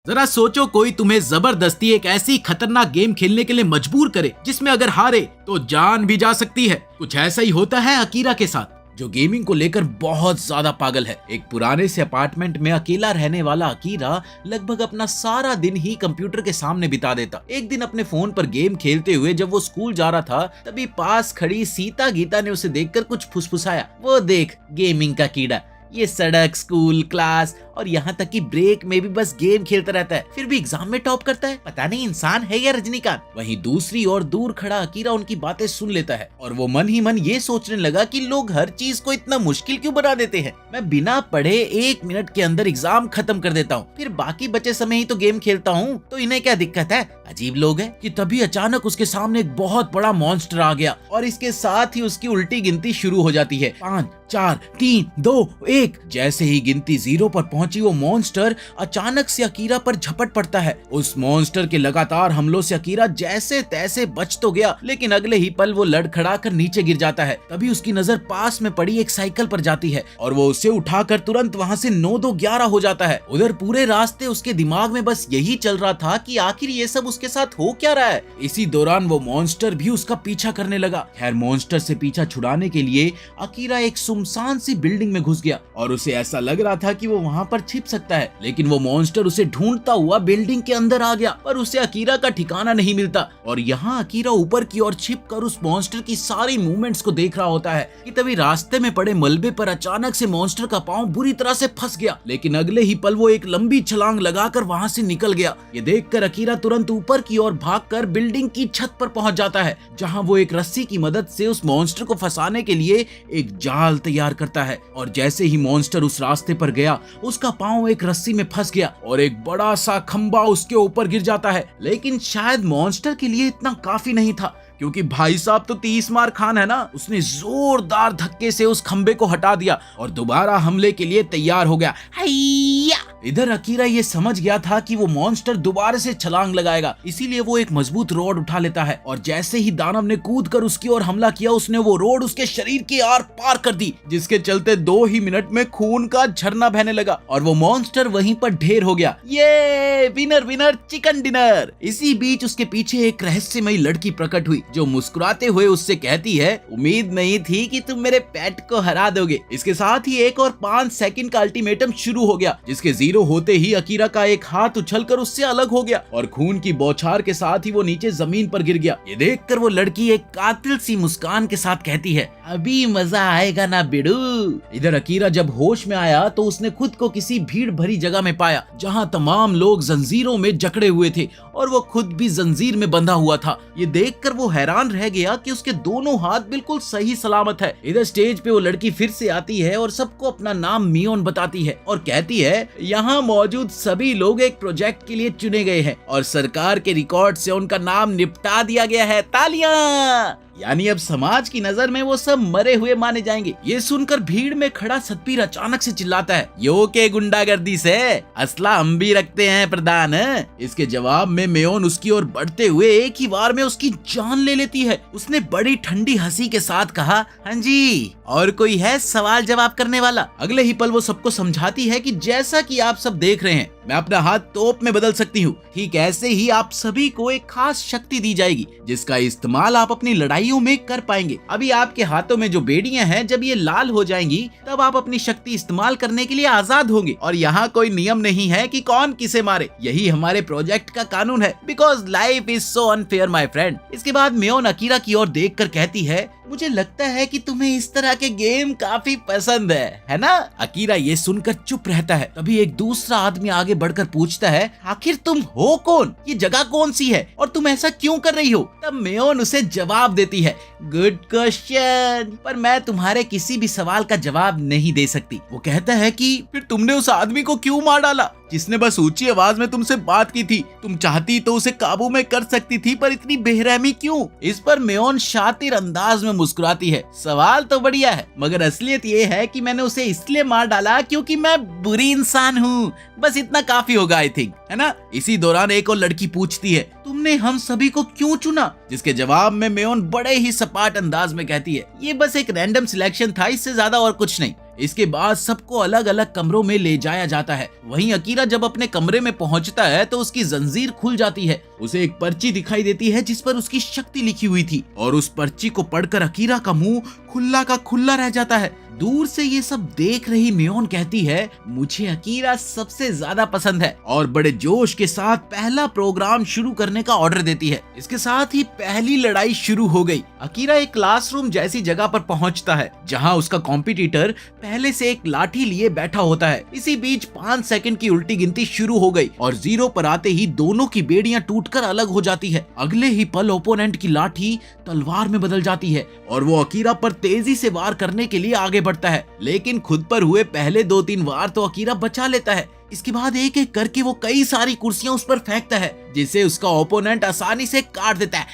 जरा सोचो कोई तुम्हें जबरदस्ती एक ऐसी खतरनाक गेम खेलने के लिए मजबूर करे जिसमें अगर हारे तो जान भी जा सकती है। कुछ ऐसा ही होता है अकीरा के साथ, जो गेमिंग को लेकर बहुत ज्यादा पागल है। एक पुराने से अपार्टमेंट में अकेला रहने वाला अकीरा लगभग अपना सारा दिन ही कंप्यूटर के सामने बिता देता। एक दिन अपने फोन पर गेम खेलते हुए जब वो स्कूल जा रहा था, तभी पास खड़ी सीता गीता ने उसे देखकर कुछ फुसफुसाया। वो देख गेमिंग का कीड़ा, ये सड़क, स्कूल, क्लास और यहाँ तक कि ब्रेक में भी बस गेम खेलता रहता है, फिर भी एग्जाम में टॉप करता है। पता नहीं इंसान है या रजनीकांत। वहीं दूसरी ओर दूर खड़ा अकीरा उनकी बातें सुन लेता है और वो मन ही मन ये सोचने लगा कि लोग हर चीज को इतना मुश्किल क्यों बना देते हैं। मैं बिना पढ़े 1 मिनट के अंदर एग्जाम खत्म कर देता हूँ, फिर बाकी बचे समय ही तो गेम खेलता हूँ, तो इन्हें क्या दिक्कत है। अजीब लोग हैं। कि तभी अचानक उसके सामने एक बहुत बड़ा मॉन्स्टर आ गया और इसके साथ ही उसकी उल्टी गिनती शुरू हो जाती है। 5 4 3 2 1। जैसे ही गिनती 0 पर पहुंची, वो मॉन्स्टर अचानक से अकीरा पर झपट पड़ता है। उस मॉन्स्टर के लगातार हमलों से अकीरा जैसे तैसे बच तो गया, लेकिन अगले ही पल वो लड़खड़ा कर नीचे गिर जाता है। तभी उसकी नजर पास में पड़ी एक साइकिल पर जाती है और वो उसे उठाकर तुरंत वहां से 9 2 11 हो जाता है। उधर पूरे रास्ते उसके दिमाग में बस यही चल रहा था कि आखिर ये सब उसके साथ हो क्या रहा है। इसी दौरान वो मॉन्स्टर भी उसका पीछा करने लगा। खैर, मॉन्स्टर से पीछा छुड़ाने के लिए अकीरा एक सुनसान सी बिल्डिंग में घुस गया और उसे ऐसा लग रहा था कि वो वहां पर छिप सकता है, लेकिन वो मॉन्स्टर उसे ढूंढता हुआ बिल्डिंग के अंदर आ गया, पर उसे अकीरा का ठिकाना नहीं मिलता। और यहाँ अकीरा ऊपर की ओर छिपकर उस मॉन्स्टर की सारी मूवमेंट्स को देख रहा होता है कि तभी रास्ते में पड़े मलबे पर अचानक से मॉन्स्टर का पांव बुरी तरह से फंस गया, लेकिन अगले ही पल वो एक लंबी छलांग लगाकर वहां से निकल गया। ये देखकर अकीरा तुरंत ऊपर की ओर भागकर बिल्डिंग की छत पर पहुंच जाता है, जहां वो एक रस्सी की मदद से उस मॉन्स्टर को फंसाने के लिए एक जाल तैयार करता है। और जैसे ही मॉन्स्टर उस रास्ते पर गया, उसका पांव एक रस्सी में फंस गया और एक बड़ा सा खंबा उसके ऊपर गिर जाता है। लेकिन शायद मॉन्स्टर के लिए इतना काफी नहीं था, क्योंकि भाई साहब तो 30 मार खान है ना। उसने जोरदार धक्के से उस खंबे को हटा दिया और दोबारा हमले के लिए तैयार हो गया। हैया! इधर अकीरा ये समझ गया था कि वो मॉन्स्टर दोबारा से छलांग लगाएगा, इसीलिए वो एक मजबूत रोड उठा लेता है और जैसे ही दानव ने कूदकर उसकी ओर हमला किया, उसने वो रोड उसके शरीर के आर पार कर दी, जिसके चलते 2 ही मिनट में खून का झरना बहने लगा और वो मॉन्स्टर वहीं पर ढेर हो गया। ये विनर विनर चिकन डिनर। इसी बीच उसके पीछे एक रहस्यमयी लड़की प्रकट हुई, जो मुस्कुराते हुए उससे कहती है, उम्मीद नहीं थी कि तुम मेरे पेट को हरा दोगे। इसके साथ ही 1 और 5 सेकंड का अल्टीमेटम शुरू हो गया, जिसके 0 होते ही अकीरा का एक हाथ उछलकर उससे अलग हो गया और खून की बौछार के साथ ही वो नीचे जमीन पर गिर गया। ये देखकर वो लड़की एक कातिल सी मुस्कान के साथ कहती है, अभी मजा आएगा ना बिडू। इधर अकीरा जब होश में आया तो उसने खुद को किसी भीड़ भरी जगह में पाया, जहां तमाम लोग जंजीरों में जकड़े हुए थे और वो खुद भी जंजीर में बंधा हुआ था। ये देखकर वो हैरान रह गया कि उसके दोनों हाथ बिल्कुल सही सलामत है। इधर स्टेज पे वो लड़की फिर से आती है और सबको अपना नाम मियोन बताती है और कहती है, यहाँ मौजूद सभी लोग एक प्रोजेक्ट के लिए चुने गए हैं और सरकार के रिकॉर्ड से उनका नाम निपटा दिया गया है। तालियां! यानी अब समाज की नजर में वो सब मरे हुए माने जाएंगे। ये सुनकर भीड़ में खड़ा सतबीर अचानक से चिल्लाता है, यो के गुंडागर्दी से असला हम भी रखते हैं प्रधान। इसके जवाब में मेयोन उसकी ओर बढ़ते हुए एक ही बार में उसकी जान ले लेती है। उसने बड़ी ठंडी हंसी के साथ कहा, हाँ जी, और कोई है सवाल जवाब करने वाला? अगले ही पल वो सबको समझाती है कि जैसा कि आप सब देख रहे हैं, मैं अपना हाथ तोप में बदल सकती हूँ। ठीक ऐसे ही आप सभी को एक खास शक्ति दी जाएगी, जिसका इस्तेमाल आप अपनी लड़ाइयों में कर पाएंगे। अभी आपके हाथों में जो बेड़ियां हैं, जब ये लाल हो जाएंगी, तब आप अपनी शक्ति इस्तेमाल करने के लिए आजाद होंगे और यहाँ कोई नियम नहीं है कि कौन किसे मारे। यही हमारे प्रोजेक्ट का कानून है, because life is so unfair my friend. इसके बाद मेयोन अकीरा की ओर देखकर कहती है, मुझे लगता है कि तुम्हें इस तरह के गेम काफी पसंद है ना? अकीरा ये सुनकर चुप रहता है। तभी एक दूसरा आदमी आगे बढ़कर पूछता है, आखिर तुम हो कौन? ये जगह कौन सी है और तुम ऐसा क्यों कर रही हो? तब मेयोन उसे जवाब देती है, गुड क्वेश्चन, पर मैं तुम्हारे किसी भी सवाल का जवाब नहीं दे सकती। वो कहता है कि फिर तुमने उस आदमी को क्यों मार डाला, जिसने बस ऊंची आवाज में तुमसे बात की थी? तुम चाहती तो उसे काबू में कर सकती थी, पर इतनी बेरहमी क्यों? इस पर मेयोन शातिर अंदाज में मुस्कुराती है, सवाल तो बढ़िया है, मगर असलियत ये है कि मैंने उसे इसलिए मार डाला क्योंकि मैं बुरी इंसान हूँ। बस इतना काफी होगा, आई थिंक, है ना? इसी दौरान एक और लड़की पूछती है, तुमने हम सभी को क्यों चुना? जिसके जवाब में मेयोन बड़े ही सपाट अंदाज में कहती है, ये बस एक रैंडम सिलेक्शन था, इससे ज्यादा और कुछ नहीं। इसके बाद सबको अलग अलग कमरों में ले जाया जाता है। वहीं अकीरा जब अपने कमरे में पहुंचता है तो उसकी जंजीर खुल जाती है। उसे एक पर्ची दिखाई देती है जिस पर उसकी शक्ति लिखी हुई थी और उस पर्ची को पढ़कर अकीरा का मुंह खुला का खुला रह जाता है। दूर से ये सब देख रही मियोन कहती है, मुझे अकीरा सबसे ज्यादा पसंद है, और बड़े जोश के साथ पहला प्रोग्राम शुरू करने का ऑर्डर देती है। इसके साथ ही पहली लड़ाई शुरू हो गई। अकीरा एक क्लासरूम जैसी जगह पर पहुंचता है जहां उसका कॉम्पिटिटर पहले से एक लाठी लिए बैठा होता है। इसी बीच 5 सेकंड की उल्टी गिनती शुरू हो गई और 0 पर आते ही दोनों की बेड़ियां टूटकर अलग हो जाती है। अगले ही पल ओपोनेंट की लाठी तलवार में बदल जाती है और वो अकीरा पर तेजी से वार करने के लिए आगे बढ़ता है, लेकिन खुद पर हुए पहले 2-3 वार तो अकीरा बचा लेता है। इसके बाद एक एक करके वो कई सारी कुर्सियां उस पर फेंकता है जिसे उसका ओपोनेंट आसानी से काट देता है।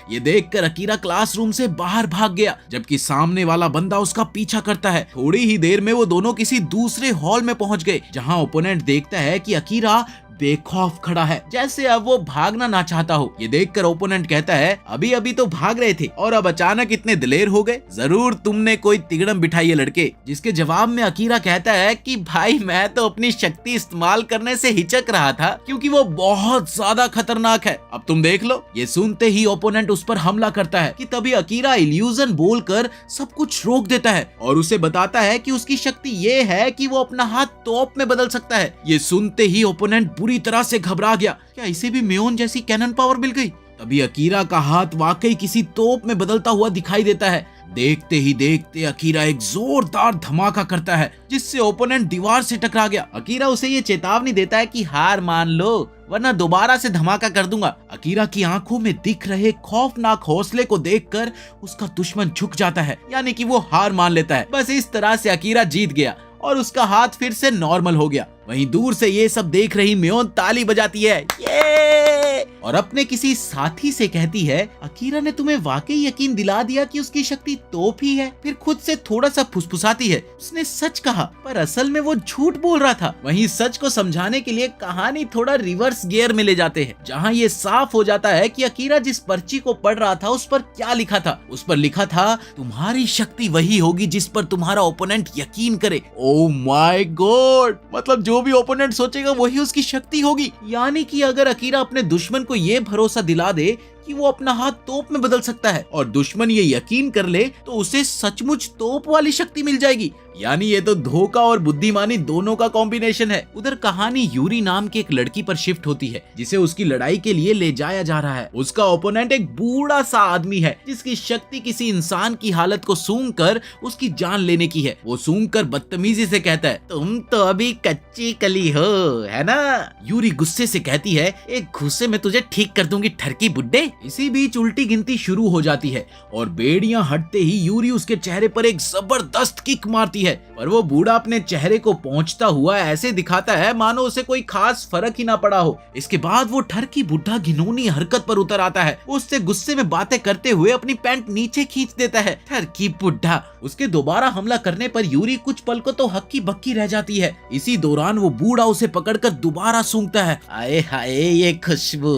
ये देखकर अकीरा क्लासरूम से बाहर भाग गया, जबकि सामने वाला बंदा उसका पीछा करता है। थोड़ी ही देर में वो दोनों किसी दूसरे हॉल में पहुंच गए जहां ओपोनेंट देखता है कि अकीरा बेखौफ खड़ा है, जैसे अब वो भागना ना चाहता हो। ये देखकर ओपोनेंट कहता है, अभी अभी तो भाग रहे थे और अब अचानक इतने दिलेर हो गए, जरूर तुमने कोई तिगड़म बिठाई है लड़के। जिसके जवाब में अकीरा कहता है कि भाई मैं तो अपनी शक्ति इस्तेमाल करने से हिचक रहा था क्योंकि वो बहुत ज्यादा खतरनाक है, अब तुम देख लो। ये सुनते ही ओपोनेंट उस पर हमला करता है कि तभी अकीरा इल्यूजन बोलकर सब कुछ रोक देता है और उसे बताता है कि उसकी शक्ति ये है कि वो अपना हाथ तोप में बदल सकता है। ये सुनते ही ओपोनेंट पूरी तरह से घबरा गया, क्या इसे भी मियोन जैसी कैनन पावर मिल गई? तभी अकीरा का हाथ वाकई किसी तोप में बदलता हुआ दिखाई देता है। देखते ही देखते अकीरा एक जोरदार धमाका करता है जिससे ओपोनेंट दीवार से टकरा गया। अकीरा उसे ये चेतावनी देता है कि हार मान लो वरना दोबारा से धमाका कर दूंगा। अकीरा की आंखों में दिख रहे खौफनाक हौसले को देखकर उसका दुश्मन झुक जाता है, यानी कि वो हार मान लेता है। बस इस तरह से अकीरा जीत गया और उसका हाथ फिर से नॉर्मल हो गया। वहीं दूर से ये सब देख रही मियोन ताली बजाती है और अपने किसी साथी से कहती है, अकीरा ने तुम्हें वाकई यकीन दिला दिया कि उसकी शक्ति तोप ही है। फिर खुद से थोड़ा सा फुसफुसाती है, उसने सच कहा पर असल में वो झूठ बोल रहा था। वहीं सच को समझाने के लिए कहानी थोड़ा रिवर्स गियर में ले जाते हैं, जहां ये साफ हो जाता है कि अकीरा जिस पर्ची को पढ़ रहा था उस पर क्या लिखा था। उस पर लिखा था, तुम्हारी शक्ति वही होगी जिस पर तुम्हारा ओपोनेंट यकीन करे। ओह माय गॉड, मतलब जो भी ओपोनेंट सोचेगा वही उसकी शक्ति होगी। यानी कि अगर अकीरा अपने दुश्मन को ये भरोसा दिला दे कि वो अपना हाथ तोप में बदल सकता है और दुश्मन ये यकीन कर ले तो उसे सचमुच तोप वाली शक्ति मिल जाएगी। यानी ये तो धोखा और बुद्धिमानी दोनों का कॉम्बिनेशन है। उधर कहानी यूरी नाम की एक लड़की पर शिफ्ट होती है जिसे उसकी लड़ाई के लिए ले जाया जा रहा है। उसका ओपोनेंट एक बूढ़ा सा आदमी है जिसकी शक्ति किसी इंसान की हालत को सूंघ कर उसकी जान लेने की है। वो सूंघ कर बदतमीजी से कहता है, तुम तो अभी कच्ची कली हो, है ना? यूरी गुस्से से कहती है, एक घुस्से में तुझे ठीक कर दूंगी ठरकी बुड्ढे। इसी बीच उल्टी गिनती शुरू हो जाती है और बेड़ियां हटते ही यूरी उसके चेहरे पर एक जबरदस्त किक मारती है, पर वो बूढ़ा अपने चेहरे को पहुंचता हुआ ऐसे दिखाता है मानो उसे कोई खास फर्क ही ना पड़ा हो। इसके बाद वो ठरकी बुढ़ा घिनौनी हरकत पर उतर आता है, उससे गुस्से में बातें करते हुए अपनी पैंट नीचे खींच देता है। ठरकी बुढ़ा। उसके दोबारा हमला करने पर यूरी कुछ पल को तो हक्की बक्की रह जाती है। इसी दौरान वो बूढ़ा उसे पकड़कर दोबारा सूंघता है। आए हाय ये खुशबू।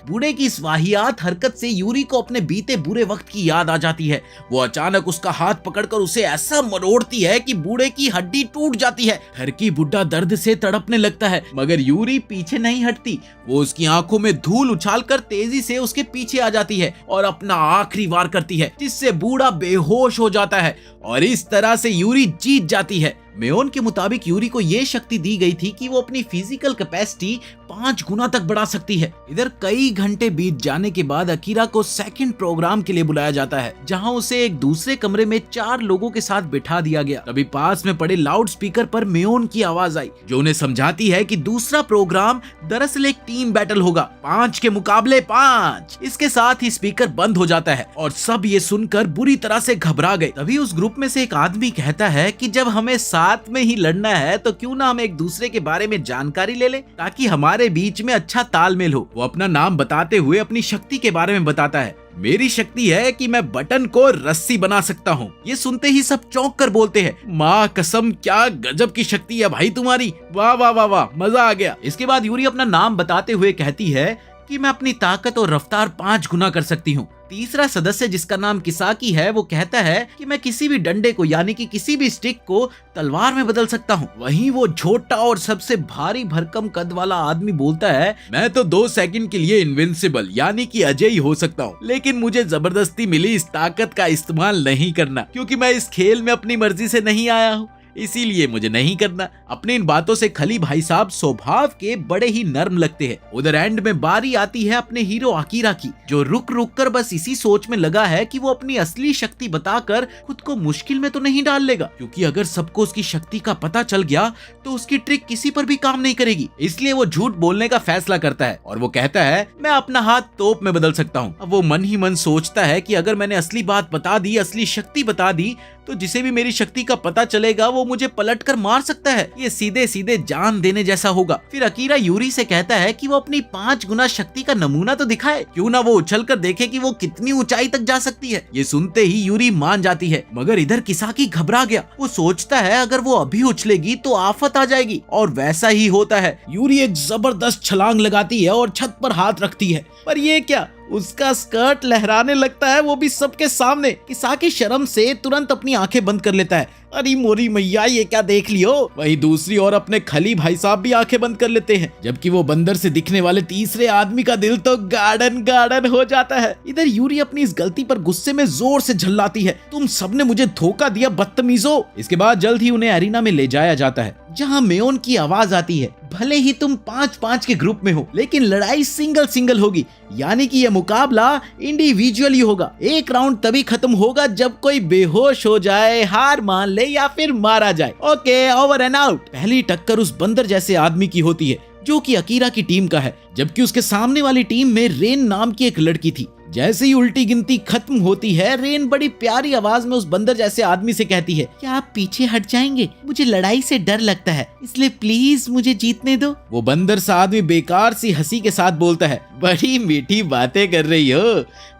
बूढ़े की इस वाहियात हरकत से यूरी को अपने बीते बुरे वक्त की याद आ जाती है। वो अचानक उसका हाथ पकड़कर उसे ऐसा मरोड़ती है कि बूढ़े की हड्डी टूट जाती है। ठरकी बुड्ढा दर्द से तड़पने लगता है, मगर यूरी पीछे नहीं हटती। वो उसकी आंखों में धूल उछालकर तेजी से उसके पीछे आ जाती है और अपना आखिरी वार करती है, जिससे बूढ़ा बेहोश हो जाता है और इस तरह से यूरी जीत जाती है। मेयोन के मुताबिक यूरी को यह शक्ति दी गई थी कि वो अपनी फिजिकल कैपेसिटी 5 गुना तक बढ़ा सकती है। इधर कई घंटे बीत जाने के बाद अकीरा को सेकंड प्रोग्राम के लिए बुलाया जाता है, जहां उसे एक दूसरे कमरे में 4 लोगों के साथ बिठा दिया गया। तभी पास में पड़े लाउड स्पीकर पर मेयोन की आवाज आई, जो उन्हें समझाती है कि दूसरा प्रोग्राम दरअसल एक टीम बैटल होगा, 5 के मुकाबले 5। इसके साथ ही स्पीकर बंद हो जाता है और सब ये सुनकर बुरी तरह से घबरा गए। तभी उस ग्रुप में से एक आदमी कहता है कि जब हमें साथ में ही लड़ना है तो क्यों ना हम एक दूसरे के बारे में जानकारी ले लें, ताकि हमारे बीच में अच्छा तालमेल हो। वो अपना नाम बताते हुए अपनी शक्ति के बारे में बताता है। मेरी शक्ति है कि मैं बटन को रस्सी बना सकता हूँ। ये सुनते ही सब चौंक कर बोलते हैं, माँ कसम क्या गजब की शक्ति है भाई तुम्हारी, वाह वाह वाह वाह, मजा आ गया। इसके बाद यूरी अपना नाम बताते हुए कहती है कि मैं अपनी ताकत और रफ्तार 5 गुना कर सकती हूँ। तीसरा सदस्य जिसका नाम किसाकी है वो कहता है कि मैं किसी भी डंडे को यानी कि किसी भी स्टिक को तलवार में बदल सकता हूँ। वहीं वो छोटा और सबसे भारी भरकम कद वाला आदमी बोलता है मैं तो 2 सेकंड के लिए इनविंसिबल यानी कि अजय हो सकता हूँ, लेकिन मुझे जबरदस्ती मिली इस ताकत का इस्तेमाल नहीं करना क्योंकि मैं इस खेल में अपनी मर्जी से नहीं आया हूँ, इसीलिए मुझे नहीं करना। अपनी इन बातों से खली भाई साहब स्वभाव के बड़े ही नर्म लगते हैं। उधर एंड में बारी आती है अपने हीरो अकीरा की, जो रुक रुक कर बस इसी सोच में लगा है कि वो अपनी असली शक्ति बताकर खुद को मुश्किल में तो नहीं डाल लेगा, क्योंकि अगर सबको उसकी शक्ति का पता चल गया तो उसकी ट्रिक किसी पर भी काम नहीं करेगी। इसलिए वो झूठ बोलने का फैसला करता है और वो कहता है मैं अपना हाथ तोप में बदल सकता हूँ। अब वो मन ही मन सोचता है कि अगर मैंने असली बात बता दी, असली शक्ति बता दी, तो जिसे भी मेरी शक्ति का पता चलेगा वो मुझे पलटकर मार सकता है। ये सीधे सीधे जान देने जैसा होगा। फिर अकीरा यूरी से कहता है कि वो अपनी 5 गुना शक्ति का नमूना तो दिखाए, क्यों ना वो उछलकर देखे कि वो कितनी ऊंचाई तक जा सकती है। ये सुनते ही यूरी मान जाती है, मगर इधर किसाकी घबरा गया। वो सोचता है अगर वो अभी उछलेगी तो आफत आ जाएगी, और वैसा ही होता है। यूरी एक जबरदस्त छलांग लगाती है और छत पर हाथ रखती है, पर ये क्या, उसका स्कर्ट लहराने लगता है, वो भी सबके सामने। किसाकी शर्म से तुरंत अपनी आंखें बंद कर लेता है। अरे मोरी मैया, ये क्या देख लियो। वहीं दूसरी ओर अपने खली भाई साहब भी आंखें बंद कर लेते हैं, जबकि वो बंदर से दिखने वाले तीसरे आदमी का दिल तो गार्डन गार्डन हो जाता है। इधर यूरी अपनी इस गलती पर गुस्से में जोर से झल्लाती है, तुम सबने मुझे धोखा दिया बदतमीजो। इसके बाद जल्द ही उन्हें एरिना में ले जाया जाता है, जहाँ मेयोन की आवाज आती है, भले ही तुम 5-5 के ग्रुप में हो, लेकिन लड़ाई सिंगल सिंगल होगी, यानी कि यह मुकाबला इंडिविजुअली होगा। एक राउंड तभी खत्म होगा जब कोई बेहोश हो जाए, हार मान ले या फिर मारा जाए। Okay, over and out. पहली टक्कर उस बंदर जैसे आदमी की होती है जो कि अकीरा की टीम का है, जबकि उसके सामने वाली टीम में रेन नाम की एक लड़की थी। जैसे ही उल्टी गिनती खत्म होती है, रेन बड़ी प्यारी आवाज में उस बंदर जैसे आदमी से कहती है, क्या आप पीछे हट जाएंगे? मुझे लड़ाई से डर लगता है, इसलिए प्लीज मुझे जीतने दो। वो बंदर सा आदमी बेकार सी हंसी के साथ बोलता है, बड़ी मीठी बातें कर रही हो,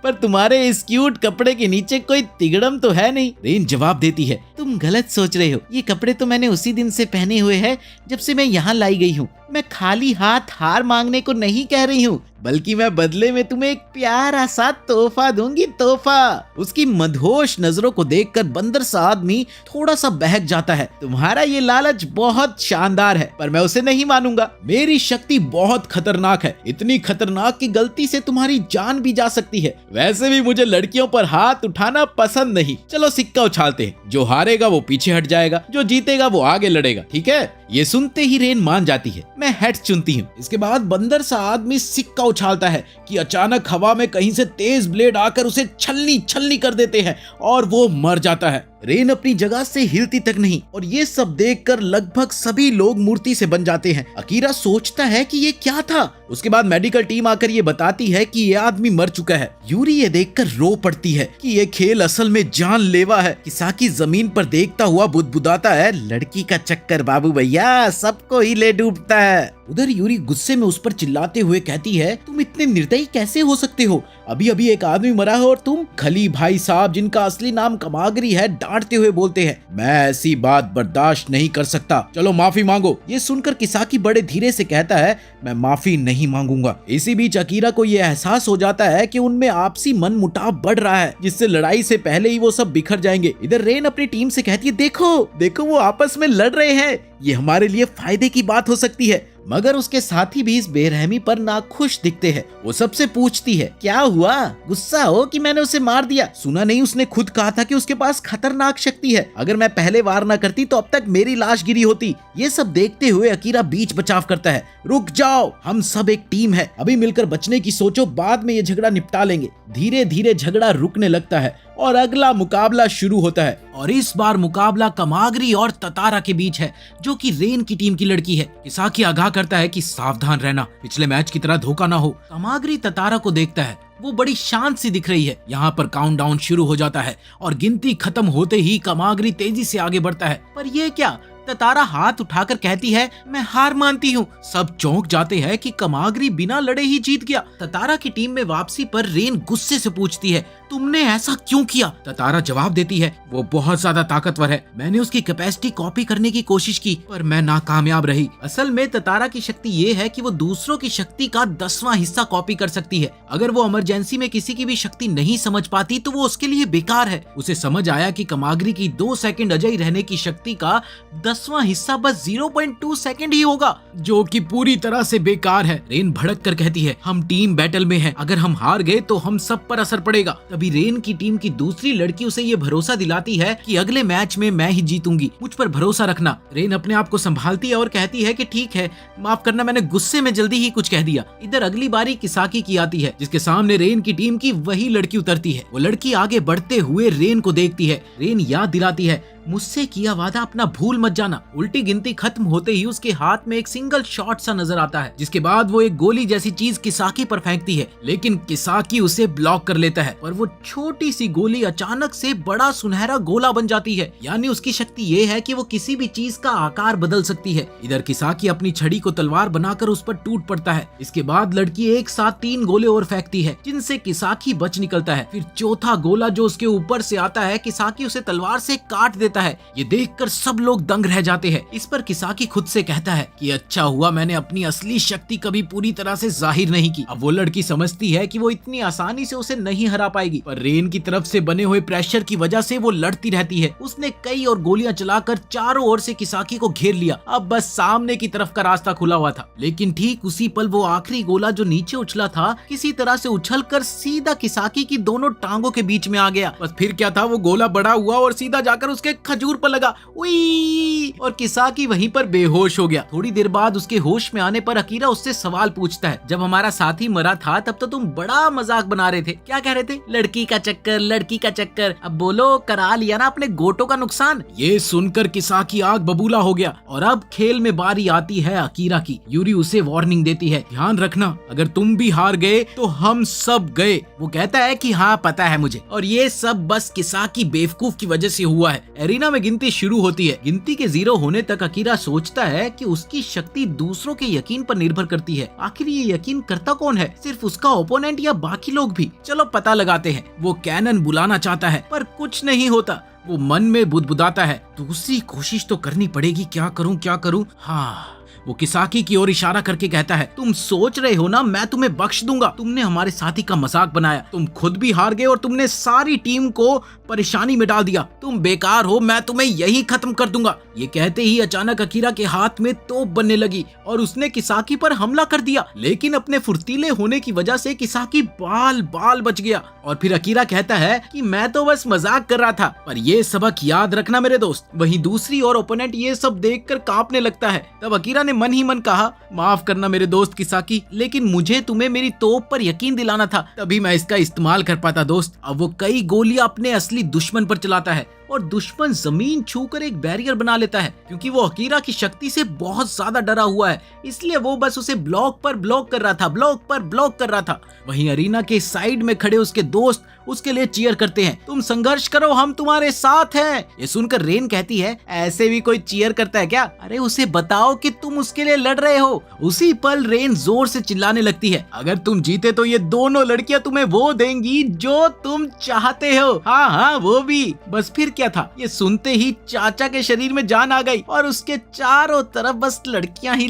पर तुम्हारे इस क्यूट कपड़े के नीचे कोई तिगड़म तो है नहीं। रेन जवाब देती है, तुम गलत सोच रहे हो, ये कपड़े तो मैंने उसी दिन से पहने हुए हैं जब से मैं यहाँ लाई गई हूँ। मैं खाली हाथ हार मांगने को नहीं कह रही हूँ, बल्कि मैं बदले में तुम्हें एक प्यारा सा तोहफा दूंगी, तोहफा। उसकी मदहोश नजरों को देखकर बंदर सा आदमी थोड़ा सा बहक जाता है। तुम्हारा ये लालच बहुत शानदार है, पर मैं उसे नहीं मानूंगा। मेरी शक्ति बहुत खतरनाक है, इतनी खतरनाक कि गलती से तुम्हारी जान भी जा सकती है। वैसे भी मुझे लड़कियों पर हाथ उठाना पसंद नहीं। चलो सिक्का उछालते हैं, जो हारेगा वो पीछे हट जाएगा, जो जीतेगा वो आगे लड़ेगा, ठीक है? ये सुनते ही रेन मान जाती है, मैं हेड चुनती हूँ। इसके बाद बंदर सा आदमी सिक्का उछालता है कि अचानक हवा में कहीं से तेज ब्लेड आकर उसे छलनी छलनी कर देते हैं और वो मर जाता है। रेन अपनी जगह से हिलती तक नहीं, और ये सब देखकर लगभग सभी लोग मूर्ति से बन जाते हैं। अकीरा सोचता है कि ये क्या था। उसके बाद मेडिकल टीम आकर ये बताती है कि ये आदमी मर चुका है। यूरी ये देखकर रो पड़ती है कि ये खेल असल में जानलेवा है। किसाकी जमीन पर देखता हुआ बुदबुदाता है, लड़की का चक्कर बाबू भैया सबको ही ले डूबता है। उधर यूरी गुस्से में उस पर चिल्लाते हुए कहती है, तुम इतने निर्दयी कैसे हो सकते हो? अभी अभी एक आदमी मरा है और तुम? खली भाई साहब, जिनका असली नाम कमागरी है, डांटते हुए बोलते हैं, मैं ऐसी बात बर्दाश्त नहीं कर सकता, चलो माफी मांगो। ये सुनकर किसाकी बड़े धीरे से कहता है, मैं माफी नहीं मांगूंगा। इसी बीच अकीरा को यह एहसास हो जाता है कि उनमें आपसी मन मुटाव बढ़ रहा है, जिससे लड़ाई से पहले ही वो सब बिखर जाएंगे। इधर रेन अपनी टीम से कहती है, देखो देखो वो आपस में लड़ रहे हैं, ये हमारे लिए फायदे की बात हो सकती है। मगर उसके साथी भी इस बेरहमी पर नाखुश दिखते हैं। वो सबसे पूछती है, क्या हुआ? गुस्सा हो कि मैंने उसे मार दिया? सुना नहीं उसने खुद कहा था कि उसके पास खतरनाक शक्ति है, अगर मैं पहले वार ना करती तो अब तक मेरी लाश गिरी होती। ये सब देखते हुए अकीरा बीच बचाव करता है, रुक जाओ, हम सब एक टीम है, अभी मिलकर बचने की सोचो, बाद में ये झगड़ा निपटा लेंगे। धीरे धीरे झगड़ा रुकने लगता है और अगला मुकाबला शुरू होता है, और इस बार मुकाबला कमागरी और ततारा के बीच है, जो कि रेन की टीम की लड़की है। किसाकी आगाह करता है कि सावधान रहना, पिछले मैच की तरह धोखा ना हो। कमागरी ततारा को देखता है, वो बड़ी शांत सी दिख रही है। यहाँ पर काउंटडाउन शुरू हो जाता है और गिनती खत्म होते ही कमागरी तेजी से आगे बढ़ता है। पर ये क्या? ततारा हाथ उठाकर कहती है, मैं हार मानती हूँ। सब चौंक जाते हैं कि कमागरी बिना लड़े ही जीत गया। ततारा की टीम में वापसी पर रेन गुस्से से पूछती है, तुमने ऐसा क्यों किया? ततारा जवाब देती है, वो बहुत ज्यादा ताकतवर है, मैंने उसकी कैपेसिटी कॉपी करने की कोशिश की पर मैं नाकामयाब रही। असल में ततारा की शक्ति ये है कि वो दूसरों की शक्ति का 10वां हिस्सा कॉपी कर सकती है। अगर वो इमरजेंसी में किसी की भी शक्ति नहीं समझ पाती तो वो उसके लिए बेकार है। उसे समझ आया कि कमागरी की 2 सेकंड अजय रहने की शक्ति का 10वां हिस्सा बस 0.2 सेकंड ही होगा, जो कि पूरी तरह से बेकार है। रेन भड़क कर कहती है, हम टीम बैटल में हैं, अगर हम हार गए तो हम सब पर असर पड़ेगा। तभी रेन की टीम की दूसरी लड़की उसे ये भरोसा दिलाती है कि अगले मैच में मैं ही जीतूंगी, मुझ पर भरोसा रखना। रेन अपने आप को संभालती है और कहती है कि ठीक है, माफ करना, मैंने गुस्से में जल्दी ही कुछ कह दिया। इधर अगली बारी किसाकी की आती है, जिसके सामने रेन की टीम की वही लड़की उतरती है। वो लड़की आगे बढ़ते हुए रेन को देखती है। रेन याद दिलाती है, मुझसे किया वादा अपना भूल मत जाना। उल्टी गिनती खत्म होते ही उसके हाथ में एक सिंगल शॉट सा नजर आता है, जिसके बाद वो एक गोली जैसी चीज किसाकी पर फेंकती है, लेकिन किसाकी उसे ब्लॉक कर लेता है। पर वो छोटी सी गोली अचानक से बड़ा सुनहरा गोला बन जाती है, यानी उसकी शक्ति ये है कि वो किसी भी चीज का आकार बदल सकती है। इधर किसाकी अपनी छड़ी को तलवार बनाकर उस पर टूट पड़ता है। इसके बाद लड़की एक साथ 3 गोले और फेंकती है, जिनसे किसाकी बच निकलता है। फिर चौथा गोला जो उसके ऊपर से आता है, किसाकी उसे तलवार से काट देता है। ये देखकर सब लोग दंग रह जाते हैं। इस पर किसाकी खुद से कहता है कि अच्छा हुआ मैंने अपनी असली शक्ति कभी पूरी तरह से जाहिर नहीं की। अब वो लड़की समझती है कि वो इतनी आसानी से उसे नहीं हरा पाएगी, पर रेन की तरफ से बने हुए प्रेशर की वजह से वो लड़ती रहती है। उसने कई और गोलियां चलाकर चारों ओर से किसाकी को घेर लिया। अब बस सामने की तरफ का रास्ता खुला हुआ था, लेकिन ठीक उसी पल वो आखिरी गोला जो नीचे उछला था, किसी तरह से उछलकर सीधा किसाकी की दोनों टांगों के बीच में आ गया। बस फिर क्या था, वो गोला बड़ा हुआ और सीधा जाकर उसके खजूर पर लगा। उई! और किसाकी वहीं पर बेहोश हो गया। थोड़ी देर बाद उसके होश में आने पर अकीरा उससे सवाल पूछता है, जब हमारा साथी मरा था तब तो तुम बड़ा मजाक बना रहे थे, क्या कह रहे थे? लड़की का चक्कर, लड़की का चक्कर। अब बोलो, करा लिया ना अपने गोटों का नुकसान। ये सुनकर किसाकी आग बबूला हो गया। और अब खेल में बारी आती है अकीरा की। यूरी उसे वार्निंग देती है, ध्यान रखना, अगर तुम भी हार गए तो हम सब गए। वो कहता है कि हाँ पता है मुझे, और ये सब बस किसाकी बेवकूफ की वजह से हुआ है। एरिना में गिनती शुरू होती है। गिनती के 0 होने तक अकीरा सोचता है कि उसकी शक्ति दूसरों के यकीन पर निर्भर करती है। आखिर ये यकीन करता कौन है, सिर्फ उसका ओपोनेंट या बाकी लोग भी? चलो पता लगाते हैं। वो कैनन बुलाना चाहता है पर कुछ नहीं होता। वो मन में बुदबुदाता है, दूसरी कोशिश तो करनी पड़ेगी, क्या करूं? हाँ। वो किसाकी की ओर इशारा करके कहता है, तुम सोच रहे हो ना मैं तुम्हें बख्श दूंगा? तुमने हमारे साथी का मजाक बनाया, तुम खुद भी हार गए और तुमने सारी टीम को परेशानी में डाल दिया। तुम बेकार हो, मैं तुम्हें यहीं खत्म कर दूंगा। ये कहते ही अचानक अकीरा के हाथ में तोप बनने लगी और उसने किसाकी पर हमला कर दिया, लेकिन अपने फुर्तीले होने की वजह से किसाकी बाल बाल बच गया। और फिर अकीरा कहता है कि मैं तो बस मजाक कर रहा था, पर ये सबक याद रखना मेरे दोस्त। वहीं दूसरी ओर ओपोनेंट ये सब देखकर कांपने लगता है। तब अकीरा ने मन ही मन कहा, माफ करना मेरे दोस्त किसाकी, लेकिन मुझे तुम्हें मेरी तोप पर यकीन दिलाना था, तभी मैं इसका इस्तेमाल कर पाता दोस्त। अब वो कई गोलियां अपने असली दुश्मन पर चलाता है और दुश्मन जमीन छूकर एक बैरियर बना लेता है। क्योंकि वो अकीरा की शक्ति से बहुत ज्यादा डरा हुआ है, इसलिए वो बस उसे ब्लॉक पर ब्लॉक कर रहा था। वहीं अरीना के साइड में खड़े उसके दोस्त उसके लिए चीयर करते हैं, तुम संघर्ष करो, हम तुम्हारे साथ हैं। ये सुनकर रेन कहती है, ऐसे भी कोई चीयर करता है क्या? अरे उसे बताओ कि तुम उसके लिए लड़ रहे हो। उसी पल रेन जोर से चिल्लाने लगती है, अगर तुम जीते तो ये दोनों लड़कियां तुम्हें वो देंगी जो तुम चाहते हो। हाँ वो भी। बस फिर क्या था, ये सुनते ही चाचा के शरीर में जान आ गई और उसके चारों तरफ बस लड़कियां ही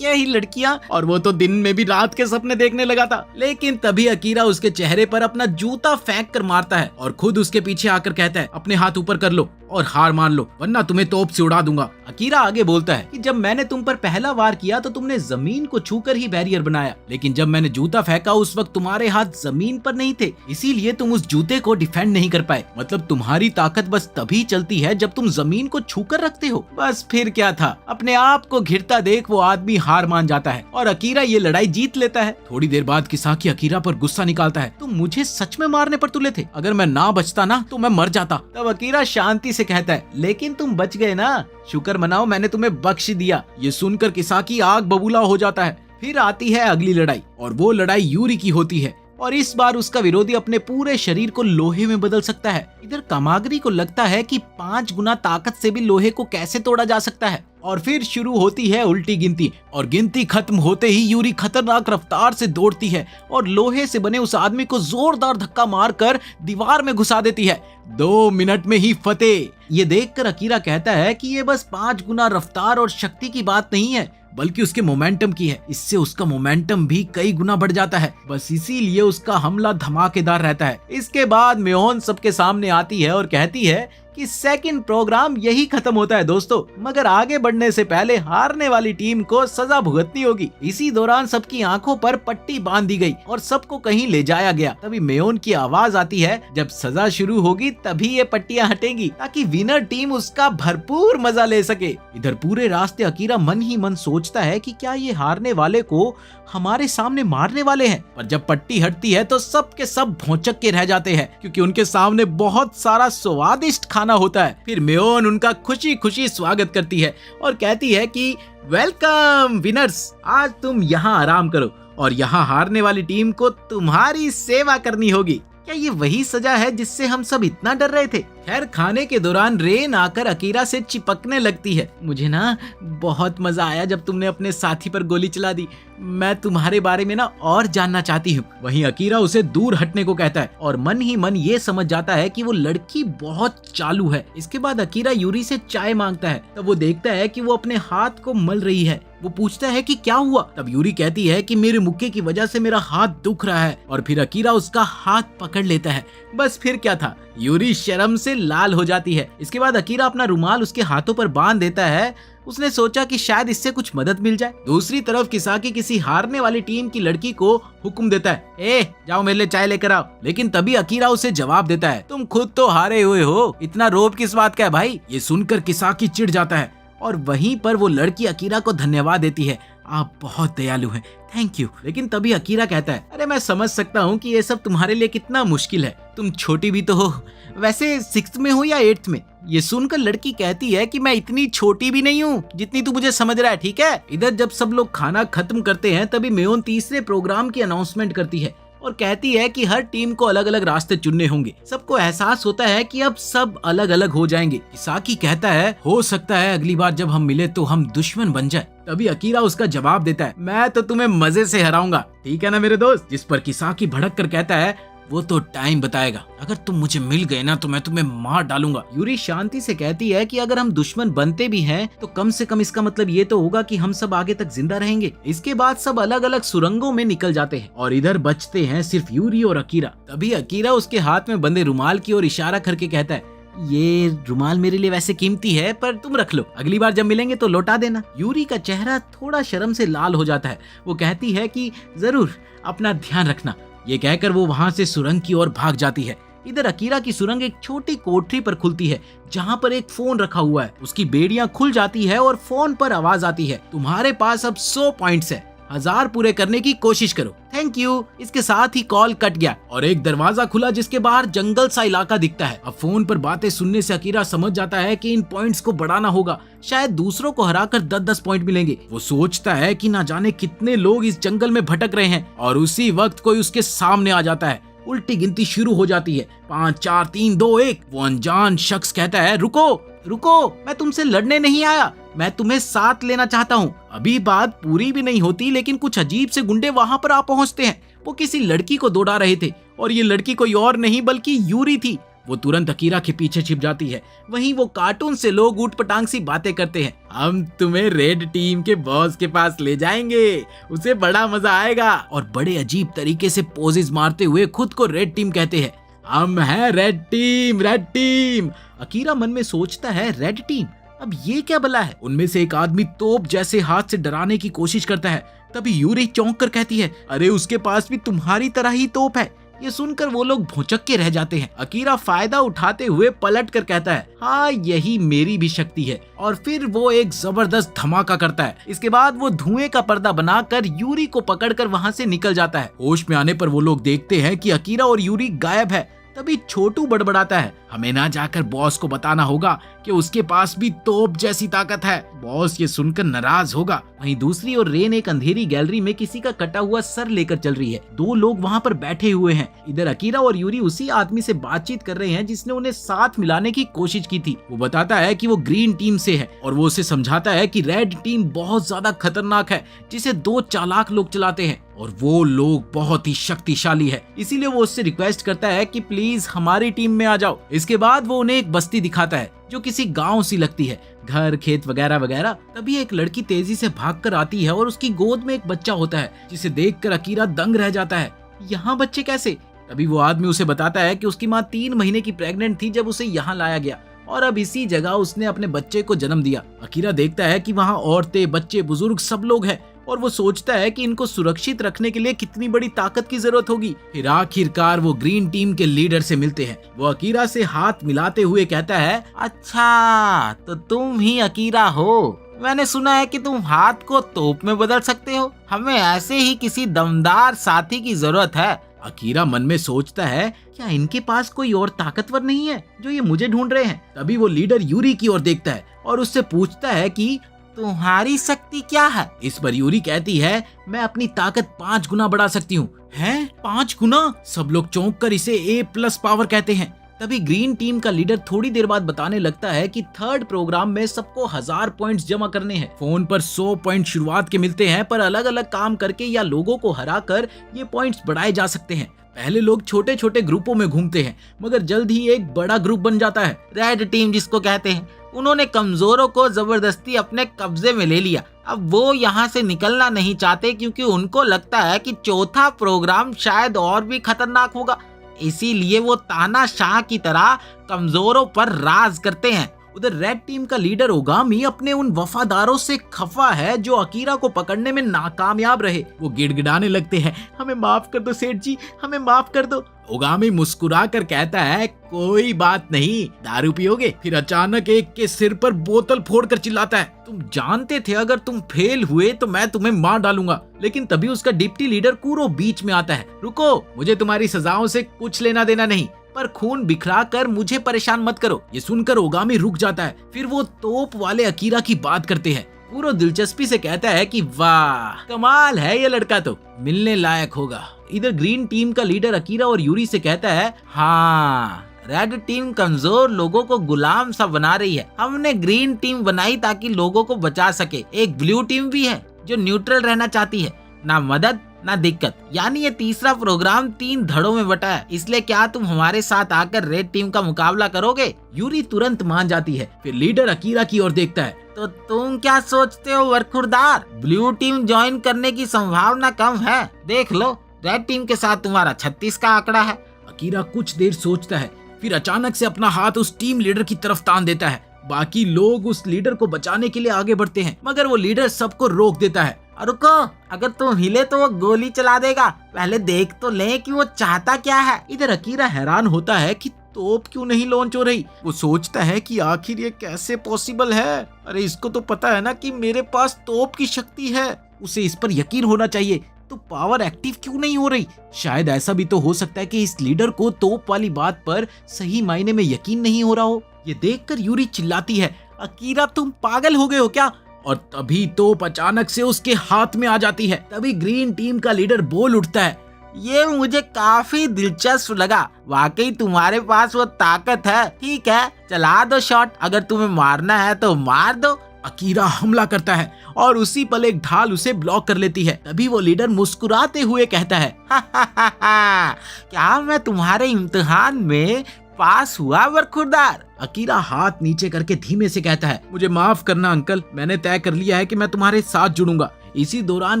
लड़कियां। और वो तो दिन में भी रात के सपने देखने लगा था। लेकिन तभी अकीरा उसके चेहरे पर अपना जूता फेंक कर मारता है और खुद उसके पीछे आकर कहता है, अपने हाथ ऊपर कर लो और हार मान लो, वरना तुम्हें तोप से उड़ा दूंगा। अकीरा आगे बोलता है कि जब मैंने तुम पर पहला वार किया तो तुमने जमीन को छूकर ही बैरियर बनाया, लेकिन जब मैंने जूता फेंका उस वक्त तुम्हारे हाथ जमीन पर नहीं थे, इसीलिए तुम उस जूते को डिफेंड नहीं कर पाए। मतलब तुम्हारी ताकत बस तभी चलती है जब तुम जमीन को छूकर रखते हो। बस फिर क्या था, अपने आप को घिरता देख वो आदमी हार मान जाता है और अकीरा ये लड़ाई जीत लेता है। थोड़ी देर बाद किसाकी अकीरा पर गुस्सा निकालता है, तुम मुझे सच में मारने पर तुले थे, अगर मैं ना बचता ना तो मैं मर जाता। तब अकीरा शांति से कहता है, लेकिन तुम बच गए ना, शुक्र मनाओ मैंने तुम्हें बख्श दिया। ये सुनकर किसाकी आग बबूला हो जाता है। फिर आती है अगली लड़ाई और वो लड़ाई यूरी की होती है और इस बार उसका विरोधी अपने पूरे शरीर को लोहे में बदल सकता है। इधर कामागरी को लगता है कि 5 गुना ताकत से भी लोहे को कैसे तोड़ा जा सकता है और फिर शुरू होती है उल्टी गिनती और गिनती खत्म होते ही यूरी खतरनाक रफ्तार से दौड़ती है और लोहे से बने उस आदमी को जोरदार धक्का मारकर दीवार में घुसा देती है। 2 मिनट में ही फतेह। ये देखकर अकीरा कहता है कि ये बस 5 गुना रफ्तार और शक्ति की बात नहीं है बल्कि उसके मोमेंटम की है। इससे उसका मोमेंटम भी कई गुना बढ़ जाता है, बस इसीलिए उसका हमला धमाकेदार रहता है। इसके बाद म्योन सबके सामने आती है और कहती है कि सेकंड प्रोग्राम यही खत्म होता है दोस्तों, मगर आगे बढ़ने से पहले हारने वाली टीम को सजा भुगतनी होगी। इसी दौरान सबकी आंखों पर पट्टी बांध दी गई और सबको कहीं ले जाया गया। तभी म्योन की आवाज आती है, जब सजा शुरू होगी तभी ये पट्टियां हटेंगी ताकि विनर टीम उसका भरपूर मजा ले सके। इधर पूरे रास्ते अकीरा मन ही मन सोचता है कि क्या ये हारने वाले को हमारे सामने मारने वाले हैं, पर जब पट्टी हटती है तो सब के सब भौचक के रह जाते हैं क्योंकि उनके सामने बहुत सारा स्वादिष्ट खाना होता है। फिर म्योन उनका खुशी खुशी स्वागत करती है और कहती है कि वेलकम विनर्स, आज तुम यहाँ आराम करो और यहाँ हारने वाली टीम को तुम्हारी सेवा करनी होगी। क्या ये वही सजा है जिससे हम सब इतना डर रहे थे? खैर, खाने के दौरान रेन आकर अकीरा से चिपकने लगती है। मुझे ना बहुत मजा आया जब तुमने अपने साथी पर गोली चला दी, मैं तुम्हारे बारे में ना और जानना चाहती हूँ। वहीं अकीरा उसे दूर हटने को कहता है और मन ही मन ये समझ जाता है कि वो लड़की बहुत चालू है। इसके बाद अकीरा यूरी से चाय मांगता है, तब वो देखता है कि वो अपने हाथ को मल रही है। वो पूछता है कि क्या हुआ? तब यूरी कहती है कि मेरे मुक्के की वजह से मेरा हाथ दुख रहा है और फिर अकीरा उसका हाथ पकड़ लेता है। बस फिर क्या था, यूरी शर्म से लाल हो जाती है। इसके बाद अकीरा अपना रुमाल उसके हाथों पर बांध देता है। उसने सोचा कि शायद इससे कुछ मदद मिल जाए। दूसरी तरफ किसाकी किसी हारने वाली टीम की लड़की को हुक्म देता है, ए जाओ मेरे लिए चाय लेकर आओ। लेकिन तभी अकीरा उसे जवाब देता है, तुम खुद तो हारे हुए हो, इतना रोब किस बात का है भाई? ये सुनकर किसाकी चिढ़ जाता है और वहीं पर वो लड़की अकीरा को धन्यवाद देती है, आप बहुत दयालु हैं, थैंक यू। लेकिन तभी अकीरा कहता है, अरे मैं समझ सकता हूँ कि ये सब तुम्हारे लिए कितना मुश्किल है, तुम छोटी भी तो हो, वैसे 6th में हो या 8th में? ये सुनकर लड़की कहती है कि मैं इतनी छोटी भी नहीं हूँ जितनी तू मुझे समझ रहा है, ठीक है? इधर जब सब लोग खाना खत्म करते हैं तभी म्योन तीसरे प्रोग्राम की अनाउंसमेंट करती है और कहती है कि हर टीम को अलग अलग रास्ते चुनने होंगे। सबको एहसास होता है कि अब सब अलग अलग हो जाएंगे। किसाकी कहता है, हो सकता है अगली बार जब हम मिले तो हम दुश्मन बन जाए। तभी अकीरा उसका जवाब देता है, मैं तो तुम्हें मजे से हराऊंगा, ठीक है ना मेरे दोस्त? जिस पर किसाकी भड़क कर कहता है, वो तो टाइम बताएगा, अगर तुम मुझे मिल गए ना तो मैं तुम्हें मार डालूंगा। यूरी शांति से कहती है कि अगर हम दुश्मन बनते भी हैं तो कम से कम इसका मतलब ये तो होगा कि हम सब आगे तक जिंदा रहेंगे। इसके बाद सब अलग अलग सुरंगों में निकल जाते हैं और इधर बचते हैं सिर्फ यूरी और अकीरा। तभी अकीरा उसके हाथ में बंधे रुमाल की ओर इशारा करके कहता है, ये रुमाल मेरे लिए वैसे कीमती है पर तुम रख लो, अगली बार जब मिलेंगे तो लौटा देना। यूरी का चेहरा थोड़ा शर्म से लाल हो जाता है। वो कहती है कि जरूर, अपना ध्यान रखना। ये कहकर वो वहां से सुरंग की ओर भाग जाती है। इधर अकीरा की सुरंग एक छोटी कोठरी पर खुलती है जहां पर एक फोन रखा हुआ है। उसकी बेड़ियां खुल जाती है और फोन पर आवाज आती है, तुम्हारे पास अब 100 पॉइंट्स है, 1000 पूरे करने की कोशिश करो, थैंक यू। इसके साथ ही कॉल कट गया और एक दरवाजा खुला जिसके बाहर जंगल सा इलाका दिखता है। अब फोन पर बातें सुनने से अकीरा समझ जाता है कि इन पॉइंट्स को बढ़ाना होगा, शायद दूसरों को हराकर 10-10 पॉइंट मिलेंगे। वो सोचता है कि ना जाने कितने लोग इस जंगल में भटक रहे हैं और उसी वक्त कोई उसके सामने आ जाता है। उल्टी गिनती शुरू हो जाती है, 5 4 3 2 1। वो अनजान शख्स कहता है, रुको रुको, मैं तुमसे लड़ने नहीं आया, मैं तुम्हें साथ लेना चाहता हूँ। अभी बात पूरी भी नहीं होती लेकिन कुछ अजीब से गुंडे वहाँ पर आ पहुँचते हैं। वो किसी लड़की को दौड़ा रहे थे और ये लड़की कोई और नहीं बल्कि यूरी थी। वो तुरंत अकीरा के पीछे छिप जाती है। वहीं वो कार्टून से लोग ऊट पटांग सी बातें करते हैं, हम तुम्हें रेड टीम के बॉस के पास ले जाएंगे, उसे बड़ा मजा आएगा। और बड़े अजीब तरीके से पोजेस मारते हुए खुद को रेड टीम कहते हैं, हम हैं red team, red team. Akira मन में सोचता है, रेड टीम, अब ये क्या भला है? उनमें से एक आदमी तोप जैसे हाथ से डराने की कोशिश करता है। तभी यूरी चौंक कर कहती है, अरे उसके पास भी तुम्हारी तरह ही तोप है। ये सुनकर वो लोग भौचक के रह जाते हैं। अकीरा फायदा उठाते हुए पलट कर कहता है, हाँ यही मेरी भी शक्ति है। और फिर वो एक जबरदस्त धमाका करता है। इसके बाद वो धुएं का पर्दा बनाकर यूरी को पकड़कर वहाँ से निकल जाता है। होश में आने पर वो लोग देखते हैं कि अकीरा और यूरी गायब है। तभी छोटू बड़बड़ाता है, हमें ना जाकर बॉस को बताना होगा कि उसके पास भी तोप जैसी ताकत है। बॉस ये सुनकर नाराज होगा। वहीं दूसरी ओर रेन एक अंधेरी गैलरी में किसी का कटा हुआ सर लेकर चल रही है। दो लोग वहाँ पर बैठे हुए हैं। इधर अकीरा और यूरी उसी आदमी से बातचीत कर रहे हैं जिसने उन्हें साथ मिलाने की कोशिश की थी। वो बताता है कि वो ग्रीन टीम से है और वो उसे समझाता है कि रेड टीम बहुत ज्यादा खतरनाक है, जिसे 2 चालाक लोग चलाते हैं और वो लोग बहुत ही शक्तिशाली है। इसीलिए वो उससे रिक्वेस्ट करता है कि प्लीज हमारी टीम में आ जाओ। इसके बाद वो उन्हें एक बस्ती दिखाता है जो किसी गांव सी लगती है, घर खेत वगैरह वगैरह। तभी एक लड़की तेजी से भागकर आती है और उसकी गोद में एक बच्चा होता है, जिसे देखकर अकीरा दंग रह जाता है। यहाँ बच्चे कैसे? तभी वो आदमी उसे बताता है कि उसकी माँ 3 महीने की प्रेग्नेंट थी जब उसे यहाँ लाया गया और अब इसी जगह उसने अपने बच्चे को जन्म दिया। अकीरा देखता है कि वहाँ औरतें, बच्चे, बुजुर्ग सब लोग हैं और वो सोचता है कि इनको सुरक्षित रखने के लिए कितनी बड़ी ताकत की जरूरत होगी। फिर आखिरकार वो ग्रीन टीम के लीडर से मिलते हैं। वो अकीरा से हाथ मिलाते हुए कहता है, अच्छा तो तुम ही अकीरा हो। मैंने सुना है कि तुम हाथ को तोप में बदल सकते हो। हमें ऐसे ही किसी दमदार साथी की जरूरत है। अकीरा मन में सोचता है, क्या इनके पास कोई और ताकतवर नहीं है जो ये मुझे ढूंढ रहे हैं? तभी वो लीडर यूरी की ओर देखता है और उससे पूछता है कि तुम्हारी शक्ति क्या है? इस पर यूरी कहती है, मैं अपनी ताकत 5 गुना बढ़ा सकती हूँ। हैं? 5 गुना? सब लोग चौंक कर इसे A+ पावर कहते हैं। तभी ग्रीन टीम का लीडर थोड़ी देर बाद बताने लगता है कि 3rd प्रोग्राम में सबको 1000 पॉइंट्स जमा करने हैं। फोन पर 100 पॉइंट शुरुआत के मिलते हैं, पर अलग अलग काम करके या लोगों को हरा कर ये पॉइंट्स बढ़ाए जा सकते हैं। पहले लोग छोटे छोटे ग्रुपों में घूमते हैं, मगर जल्द ही एक बड़ा ग्रुप बन जाता है। रेड टीम जिसको कहते हैं, उन्होंने कमजोरों को जबरदस्ती अपने कब्जे में ले लिया। अब वो यहाँ से निकलना नहीं चाहते क्योंकि उनको लगता है कि 4था प्रोग्राम शायद और भी खतरनाक होगा। इसीलिए वो तानाशाह की तरह कमजोरों पर राज करते हैं। उधर रेड टीम का लीडर ओगामी अपने उन वफादारों से खफा है जो अकीरा को पकड़ने में नाकामयाब रहे। वो गिड़गिड़ाने लगते हैं, हमें माफ कर दो सेठ जी, हमें माफ कर दो। ओगामी मुस्कुरा कर कहता है, कोई बात नहीं, दारू पियोगे? फिर अचानक एक के सिर पर बोतल फोड़कर चिल्लाता है, तुम जानते थे अगर तुम फेल हुए तो मैं तुम्हें मार डालूंगा। लेकिन तभी उसका डिप्टी लीडर कूरो बीच में आता है, रुको, मुझे तुम्हारी सजाओं से कुछ लेना देना नहीं, पर खून बिखरा कर मुझे परेशान मत करो। ये सुनकर ओगामी रुक जाता है। फिर वो तोप वाले अकीरा की बात करते हैं। पूरा दिलचस्पी से कहता है कि वाह, कमाल है ये लड़का, तो मिलने लायक होगा। इधर ग्रीन टीम का लीडर अकीरा और यूरी से कहता है, हाँ, रेड टीम कमजोर लोगों को गुलाम सा बना रही है। हमने ग्रीन टीम बनाई ताकि लोगों को बचा सके। एक ब्लू टीम भी है जो न्यूट्रल रहना चाहती है, ना मदद ना दिक्कत। यानी ये 3रा प्रोग्राम 3 धड़ों में बटा है। इसलिए क्या तुम हमारे साथ आकर रेड टीम का मुकाबला करोगे? यूरी तुरंत मान जाती है। फिर लीडर अकीरा की ओर देखता है, तो तुम क्या सोचते हो वरखुरदार? ब्लू टीम ज्वाइन करने की संभावना कम है। देख लो, रेड टीम के साथ तुम्हारा 36 का आंकड़ा है। अकीरा कुछ देर सोचता है, फिर अचानक से अपना हाथ उस टीम लीडर की तरफ तान देता है। बाकी लोग उस लीडर को बचाने के लिए आगे बढ़ते हैं, मगर वो लीडर सबको रोक देता है। रुको, अगर तुम हिले तो वो गोली चला देगा। पहले देख तो ले कि वो चाहता क्या है। इधर अकीरा हैरान होता है कि तोप क्यों नहीं लॉन्च हो रही। वो सोचता है कि आखिर ये कैसे पॉसिबल है। अरे इसको तो पता है ना कि मेरे पास तोप की शक्ति है, उसे इस पर यकीन होना चाहिए, तो पावर एक्टिव क्यों नहीं हो रही? शायद ऐसा भी तो हो सकता है कि इस लीडर को तोप वाली बात पर सही मायने में यकीन नहीं हो रहा हो। ये देखकर यूरी चिल्लाती है, अकीरा तुम पागल हो गए हो क्या? और तभी तोप अचानक से उसके हाथ में आ जाती है। तभी ग्रीन टीम का लीडर बोल उठता है, ये मुझे काफी दिलचस्प लगा। वाकई तुम्हारे पास वो ताकत है। ठीक है, चला दो शॉट। अगर तुम्हें मारना है तो मार दो। अकीरा हमला करता है और उसी पल एक ढाल उसे ब्लॉक कर लेती है। तभी वो लीडर मुस्कुराते हुए कहता है, क्या मैं तुम्हारे इम्तिहान में पास हुआ वरखुरदार? अकीरा हाथ नीचे करके धीमे से कहता है, मुझे माफ करना अंकल, मैंने तय कर लिया है कि मैं तुम्हारे साथ जुड़ूंगा। इसी दौरान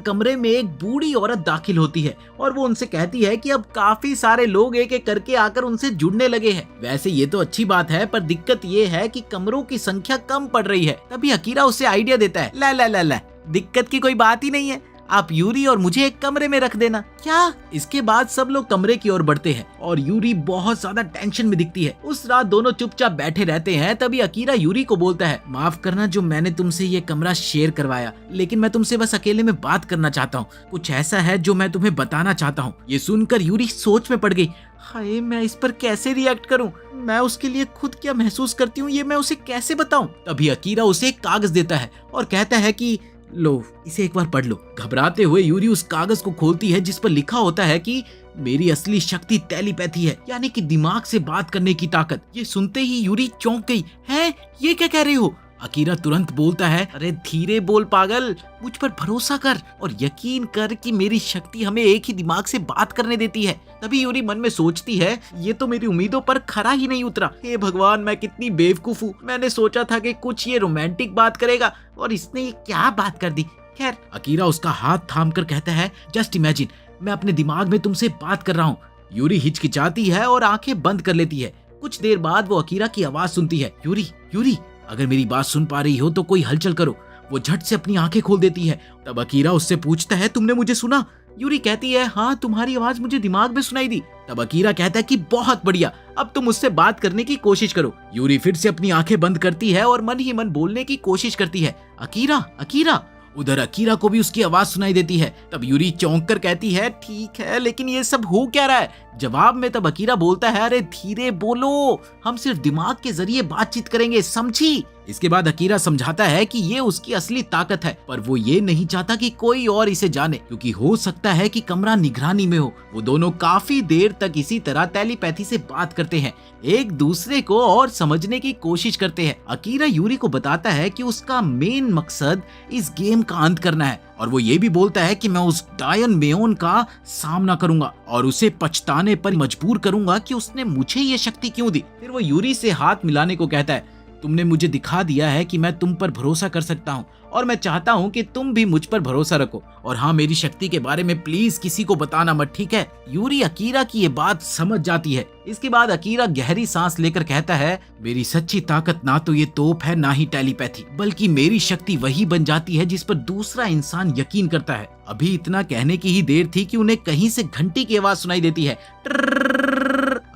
कमरे में एक बूढ़ी औरत दाखिल होती है और वो उनसे कहती है कि अब काफी सारे लोग एक एक करके आकर उनसे जुड़ने लगे हैं। वैसे ये तो अच्छी बात है, पर दिक्कत ये है कि कमरों की संख्या कम पड़ रही है। तभी अकीरा उसे आइडिया देता है, ला, दिक्कत की कोई बात ही नहीं है। आप यूरी और मुझे एक कमरे में रख देना। क्या? इसके बाद सब लोग कमरे की ओर बढ़ते हैं और यूरी बहुत ज्यादा टेंशन में दिखती है। उस रात दोनों चुपचाप बैठे रहते हैं। तभी अकीरा यूरी को बोलता है, माफ करना जो मैंने तुमसे ये कमरा शेयर करवाया, लेकिन मैं तुमसे बस अकेले में बात करना चाहता हूँ। कुछ ऐसा है जो मैं तुम्हें बताना चाहता हूँ। ये सुनकर यूरी सोच में पड़ गई। हाय, मैं इस पर कैसे रिएक्ट करूं? मैं उसके लिए खुद क्या महसूस करती हूँ ये मैं उसे कैसे बताऊं? तभी अकीरा उसे एक कागज देता है और कहता है कि लो, इसे एक बार पढ़ लो। घबराते हुए यूरी उस कागज को खोलती है जिस पर लिखा होता है कि मेरी असली शक्ति टेलीपैथी है, यानी कि दिमाग से बात करने की ताकत। ये सुनते ही यूरी चौंक गई। है, ये क्या कह रहे हो? अकीरा तुरंत बोलता है, अरे धीरे बोल पागल, मुझ पर भरोसा कर और यकीन कर कि मेरी शक्ति हमें एक ही दिमाग से बात करने देती है। तभी यूरी मन में सोचती है, ये तो मेरी उम्मीदों पर खरा ही नहीं उतरा। हे भगवान, मैं कितनी बेवकूफ हूँ। मैंने सोचा था कि कुछ ये रोमांटिक बात करेगा और इसने ये क्या बात कर दी। खैर, अकीरा उसका हाथ थाम कर कहता है, जस्ट इमेजिन, मैं अपने दिमाग में तुमसे बात कर रहा हूँ। यूरी हिचकिचाती है और आंखें बंद कर लेती है। कुछ देर बाद वो अकीरा की आवाज सुनती है, यूरी, यूरी, अगर मेरी बात सुन पा रही हो तो कोई हलचल करो। वो झट से अपनी आंखें खोल देती है। तब अकीरा उससे पूछता है, तुमने मुझे सुना? यूरी कहती है, हाँ, तुम्हारी आवाज मुझे दिमाग में सुनाई दी। तब अकीरा कहता है कि बहुत बढ़िया, अब तुम मुझसे बात करने की कोशिश करो। यूरी फिर से अपनी आंखें बंद करती है और मन ही मन बोलने की कोशिश करती है, अकीरा, अकीरा। उधर अकीरा को भी उसकी आवाज सुनाई देती है। तब यूरी चौंक कर कहती है, ठीक है, लेकिन ये सब हो क्या रहा है? जवाब में तब अकीरा बोलता है, अरे धीरे बोलो, हम सिर्फ दिमाग के जरिए बातचीत करेंगे, समझी? इसके बाद अकीरा समझाता है कि ये उसकी असली ताकत है, पर वो ये नहीं चाहता कि कोई और इसे जाने, क्योंकि हो सकता है कि कमरा निगरानी में हो। वो दोनों काफी देर तक इसी तरह टेलीपैथी से बात करते हैं, एक दूसरे को और समझने की कोशिश करते हैं। अकीरा यूरी को बताता है कि उसका मेन मकसद इस गेम का अंत करना है, और वो ये भी बोलता है कि मैं उस डायन मेयोन का सामना करूंगा और उसे पछताने पर मजबूर करूंगा कि उसने मुझे ये शक्ति क्यों दी। फिर वो यूरी से हाथ मिलाने को कहता है, तुमने मुझे दिखा दिया है कि मैं तुम पर भरोसा कर सकता हूँ, और मैं चाहता हूँ कि तुम भी मुझ पर भरोसा रखो। और हाँ, मेरी शक्ति के बारे में प्लीज किसी को बताना मत, ठीक है? यूरी अकीरा की ये बात समझ जाती है। इसके बाद अकीरा गहरी सांस लेकर कहता है, मेरी सच्ची ताकत ना तो ये तोप है, ना ही टेलीपैथी, बल्कि मेरी शक्ति वही बन जाती है जिस पर दूसरा इंसान यकीन करता है। अभी इतना कहने की ही देर थी कि उन्हें कहीं से घंटी की आवाज सुनाई देती है।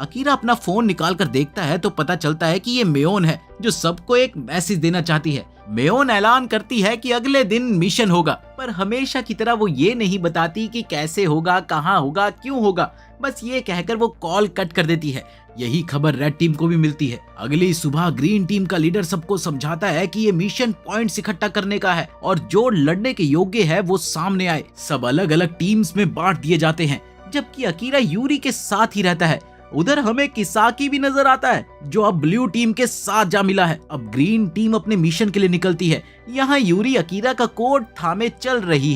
अकीरा अपना फोन निकाल कर देखता है तो पता चलता है कि ये मेयोन है, जो सबको एक मैसेज देना चाहती है। मेयोन ऐलान करती है कि अगले दिन मिशन होगा, पर हमेशा की तरह वो ये नहीं बताती कि कैसे होगा, कहाँ होगा, क्यों होगा। बस ये कहकर वो कॉल कट कर देती है। यही खबर रेड टीम को भी मिलती है। अगली सुबह ग्रीन टीम का लीडर सबको समझाता है कि ये मिशन पॉइंट्स इकट्ठा करने का है और जो लड़ने के योग्य है वो सामने आए। सब अलग अलग टीम्स में बांट दिए जाते हैं, जबकि अकीरा यूरी के साथ ही रहता है। उधर हमें किसाकी भी नजर आता है, जो अब ब्लू टीम के साथ जा मिला है। अब ग्रीन टीम अपने मिशन के लिए निकलती है। यहाँ यूरी अकीरा का कोट थामे चल रही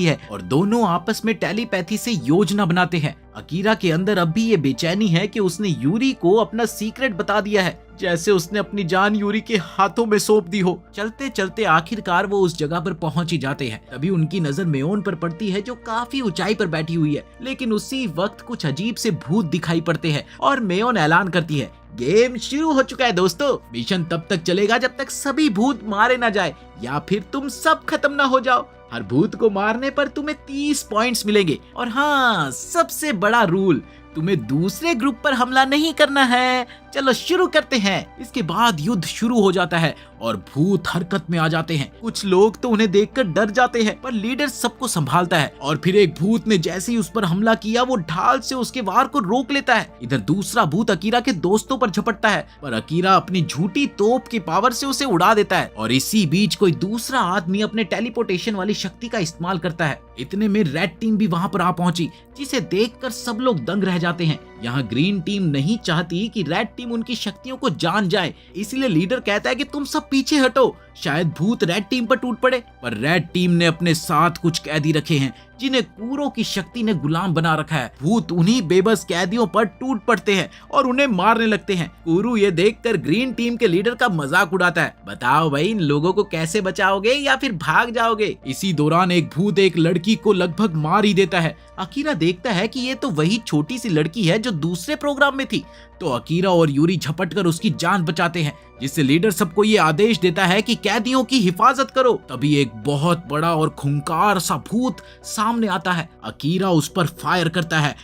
है और दोनों आपस में टेलीपैथी से योजना बनाते हैं। अकीरा के अंदर अब भी ये बेचैनी है कि उसने यूरी को अपना सीक्रेट बता दिया है, जैसे उसने अपनी जान यूरी के हाथों में सौंप दी हो। चलते चलते आखिरकार वो उस जगह पर पहुंच ही जाते हैं। तभी उनकी नजर मेयोन पर पड़ती है, जो काफी ऊंचाई पर बैठी हुई है। लेकिन उसी वक्त कुछ अजीब से भूत दिखाई पड़ते हैं और मेयोन ऐलान करती है, गेम शुरू हो चुका है दोस्तों। मिशन तब तक चलेगा जब तक सभी भूत मारे ना जाए या फिर तुम सब खत्म ना हो जाओ। हर भूत को मारने पर तुम्हें 30 पॉइंट्स मिलेंगे। और हाँ, सबसे बड़ा रूल, तुम्हें दूसरे ग्रुप पर हमला नहीं करना है। चलो शुरू करते हैं। इसके बाद युद्ध शुरू हो जाता है और भूत हरकत में आ जाते हैं। कुछ लोग तो उन्हें देखकर डर जाते हैं, पर लीडर सबको संभालता है और फिर एक भूत ने जैसे ही उस पर हमला किया, वो ढाल से उसके वार को रोक लेता है। इधर दूसरा भूत अकीरा के दोस्तों पर झपटता है, पर अकीरा अपनी झूठी तोप की पावर से उसे उड़ा देता है। और इसी बीच कोई दूसरा आदमी अपने टेलीपोर्टेशन वाली शक्ति का इस्तेमाल करता है। इतने में रेड टीम भी वहां पर आ पहुंची, जिसे देखकर सब लोग दंग रह जाते हैं। यहाँ ग्रीन टीम नहीं चाहती कि रेड टीम उनकी शक्तियों को जान जाए, इसलिए लीडर कहता है कि तुम सब पीछे हटो, शायद भूत रेड टीम पर टूट पड़े। पर रेड टीम ने अपने साथ कुछ कैदी रखे हैं, जिन्हें कूरो की शक्ति ने गुलाम बना रखा है। भूत उन्हीं बेबस कैदियों पर टूट पड़ते हैं और उन्हें मारने लगते हैं। कूरू ये देखकर ग्रीन टीम के लीडर का मजाक उड़ाता है, बताओ भाई, इन लोगों को कैसे बचाओगे या फिर भाग जाओगे। इसी दौरान एक भूत एक लड़की को लगभग मार ही देता है। अकीरा देखता है कि ये तो वही छोटी सी लड़की है जो दूसरे प्रोग्राम में थी। तो अकीरा और यूरी झपट कर उसकी जान बचाते हैं, जिससे लीडर सबको ये आदेश देता है कि कैदियों की हिफाजत करो। तभी एक बहुत बड़ा और खूंखार सा भूत सामने आता है। अकीरा उस पर फायर करता है,